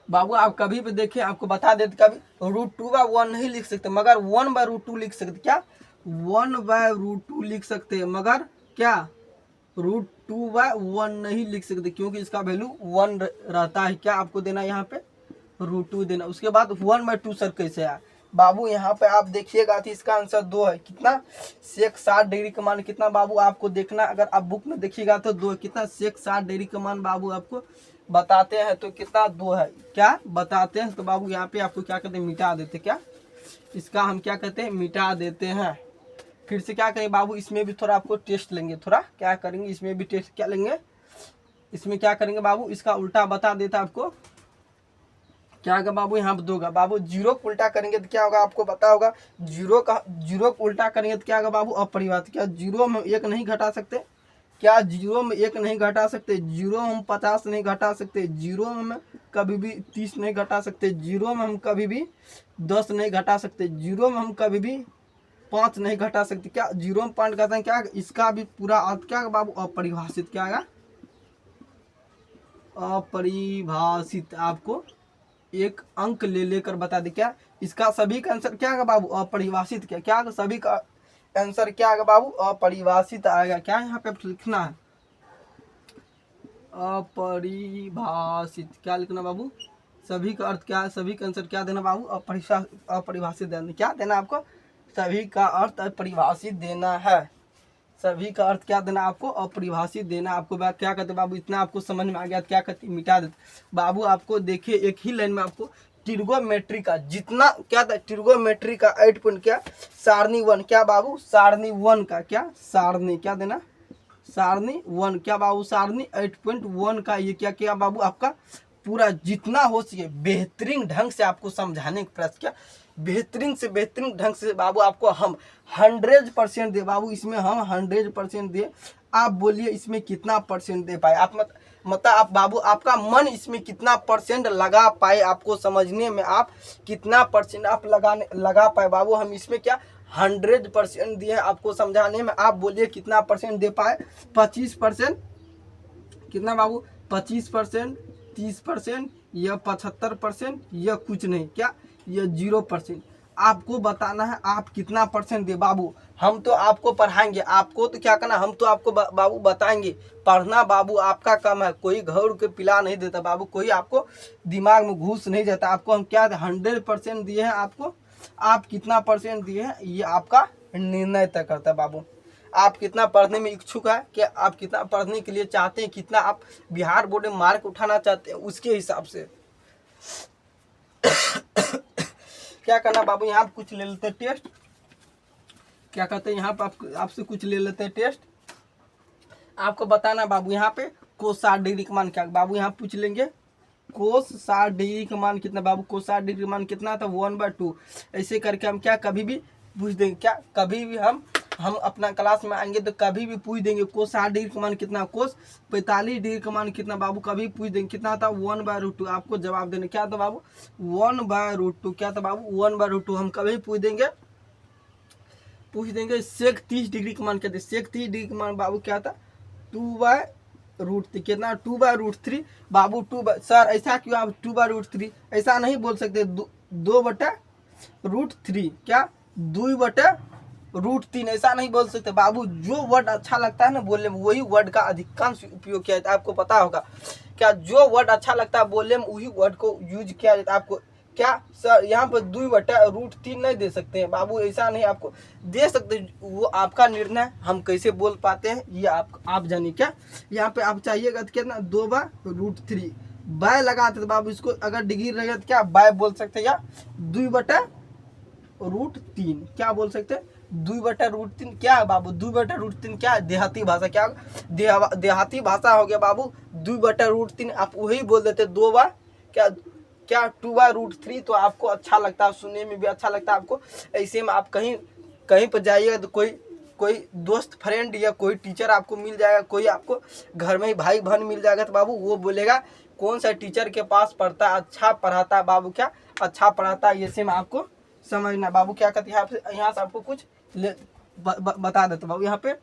बाबू आप कभी भी देखें, आपको बता देते, कभी √2/1 नहीं लिख सकते, मगर 1/√2 लिख सकते। क्या 1/√2 लिख सकते हैं, मगर क्या √2/1 नहीं लिख सकते, क्योंकि इसका वैल्यू 1 रहता है। क्या आपको देना यहाँ पे √2 देना। उसके बाद 1/2 सर कैसे आया बाबू, यहाँ पे आप देखिएगा तो इसका आंसर 2 है। कितना, सेक 60 डिग्री का मान कितना बाबू, आपको देखना, अगर आप बुक में देखिएगा तो 2 कितना, सेक 60 डिग्री का मान बाबू आपको बताते हैं तो कितना 2 है। क्या बताते हैं तो बाबू यहाँ पे आपको क्या कहते हैं, मिटा देते। क्या इसका हम क्या कहते हैं, मिटा देते हैं। फिर से क्या करें बाबू, इसमें भी थोड़ा आपको टेस्ट लेंगे, थोड़ा क्या करेंगे, इसमें भी टेस्ट क्या लेंगे, इसमें क्या करेंगे बाबू, इसका उल्टा बता देता आपको। क्या होगा बाबू, यहाँ पे 2 होगा बाबू। 0 को उल्टा करेंगे तो क्या होगा, आपको पता होगा, 0 को उल्टा करेंगे तो क्या होगा बाबू, अपरिवर्तित। क्या 0 में 1 नहीं घटा सकते, क्या 0 में 1 नहीं घटा सकते, 0 में हम 50 नहीं घटा सकते, 0 में हम कभी भी 30 नहीं घटा सकते, 0 में हम कभी भी 10 नहीं घटा सकते, 0 में हम कभी भी 5 नहीं घटा सकते। क्या 0 में 5 घटाते हैं, क्या इसका भी पूरा अर्थ क्या है बाबू, अपरिभाषित। क्या है अपरिभाषित, आपको एक अंक ले लेकर बता दे। क्या इसका सभी का आंसर क्या है बाबू, अपरिभाषित। क्या सभी का आंसर क्या आएगा बाबू, अपरिभाषित आएगा। क्या यहाँ पे लिखना है, अपरिभाषित। क्या लिखना बाबू, सभी का अर्थ क्या है, सभी का आंसर क्या देना बाबू, अपरिभाषित देना। क्या देना आपको, सभी का अर्थ अपरिभाषित देना है। सभी का अर्थ क्या देना आपको, अपरिभाषित देना। आपको बात क्या कहते बाबू, इतना आपको समझ में आ गया, क्या कहते मिटा देते बाबू। आपको देखिए एक ही लाइन में आपको ट्रिगोमेट्री का जितना क्या था, ट्रिगोमेट्री का 8 पॉइंट क्या, सारणी 1। क्या बाबू, सारणी 1 का क्या, सारणी क्या देना, सारणी 1। क्या बाबू, सारणी 8.1 का ये क्या किया बाबू, आपका पूरा जितना हो सके बेहतरीन ढंग से आपको समझाने का प्रयास किया। बेहतरीन से बेहतरीन ढंग से बाबू आपको हम 100% दे बाबू, इसमें हम 100% दे। आप बोलिए इसमें कितना परसेंट दे पाए आप, मतलब आप बाबू आपका मन इसमें कितना परसेंट लगा पाए, आपको समझने में आप कितना परसेंट आप लगा पाए बाबू। हम इसमें क्या 100% दिए आपको समझाने में, आप बोलिए कितना परसेंट दे पाए। 25% कितना बाबू, 25%, 30% या 75% या कुछ नहीं, क्या या 0%। आपको बताना है आप कितना परसेंट दे बाबू। हम तो आपको पढ़ाएंगे, आपको तो क्या करना, हम तो आपको बाबू बताएंगे। पढ़ना बाबू आपका काम है, कोई घर के पिला नहीं देता बाबू, कोई आपको दिमाग में घुस नहीं जाता। आपको हम क्या 100% दिए हैं आपको, आप कितना परसेंट दिए हैं ये आपका निर्णय तय करता है बाबू। आप कितना पढ़ने में इच्छुक है, कि आप कितना पढ़ने के लिए चाहते हैं, कितना आप बिहार बोर्ड में मार्क उठाना चाहते हैं, उसके हिसाब से क्या करना बाबू। यहाँ पे कुछ ले लेते हैं टेस्ट, क्या कहते हैं यहाँ पे आपसे कुछ ले लेते हैं टेस्ट। आपको बताना बाबू यहाँ पे कोस 60 डिग्री का मान क्या बाबू, यहाँ पूछ लेंगे कोस 60 डिग्री का मान कितना बाबू, कोस 60 डिग्री का मान कितना था 1/2। ऐसे करके हम क्या कभी भी पूछ देंगे, क्या कभी भी हम अपना क्लास में आएंगे तो कभी भी पूछ देंगे कोस 60 डिग्री का मान कितना, कोस 45 डिग्री का मान कितना बाबू, कभी पूछ देंगे कितना था 1/2। आपको जवाब देना क्या था बाबू 1/2, क्या था बाबू 1/2। हम कभी पूछ देंगे सेक 30 डिग्री का मान क्या था, सेक 30 डिग्री का मान बाबू क्या था 2/√3, कितना 2/√3 बाबू। सर ऐसा क्यों आप 2/√3 ऐसा नहीं बोल सकते, 2/√3 क्या 2/√3 ऐसा नहीं बोल सकते बाबू। जो वर्ड अच्छा लगता है ना बोलने में, वही वर्ड का अधिकांश उपयोग किया जाता है, आपको पता होगा क्या। जो वर्ड अच्छा लगता है बोलने में वही वर्ड को यूज किया जाता है। आपको क्या सर यहाँ पर 2/√3 नहीं दे सकते हैं बाबू, ऐसा नहीं आपको दे सकते, वो आपका निर्णय। हम कैसे बोल पाते हैं ये आप जानिए। क्या यहाँ पे आप चाहिएगा तो कितना 2/√3 बाय लगाते थे बाबू, इसको अगर डिग्री रहेगा तो क्या बाय बोल सकते हैं, या 2/√3 क्या बोल सकते हैं 2/√3 क्या है बाबू, 2/√3 क्या है देहाती भाषा, क्या देहाती भाषा हो गया बाबू 2/√3। आप वही बोल देते 2/√3, तो आपको अच्छा लगता है, सुनने में भी अच्छा लगता है आपको। ऐसे में आप कहीं पर जाइएगा तो कोई दोस्त फ्रेंड या कोई टीचर आपको मिल जाएगा, कोई आपको घर में ही भाई बहन मिल जाएगा, तो बाबू वो बोलेगा कौन सा टीचर के पास पढ़ता है, अच्छा पढ़ाता है बाबू, क्या अच्छा पढ़ाता है। ऐसे में आपको समझना बाबू। क्या कहते हैं यहाँ से आपको कुछ बता देते बाबू। यहाँ पे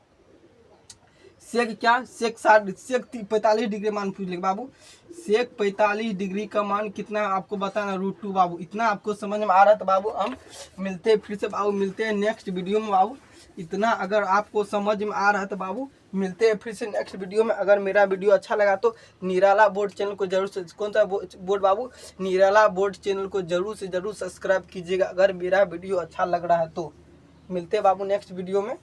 सेक क्या सेक 45 डिग्री मान पूछ लेंगे बाबू, सेक 45 डिग्री का मान कितना आपको बताना √2 बाबू। इतना आपको समझ में आ रहा है तो बाबू हम मिलते हैं फिर से बाबू, मिलते हैं नेक्स्ट वीडियो में बाबू। इतना अगर आपको समझ में आ रहा है तो बाबू मिलते हैं फिर से नेक्स्ट वीडियो में। अगर मेरा वीडियो अच्छा लगा तो निराला बोर्ड चैनल को जरूर से, कौन सा बोर्ड बाबू, निराला बोर्ड चैनल को जरूर से जरूर सब्सक्राइब कीजिएगा अगर मेरा वीडियो अच्छा लग रहा है तो। मिलते हैं बाबू नेक्स्ट वीडियो में।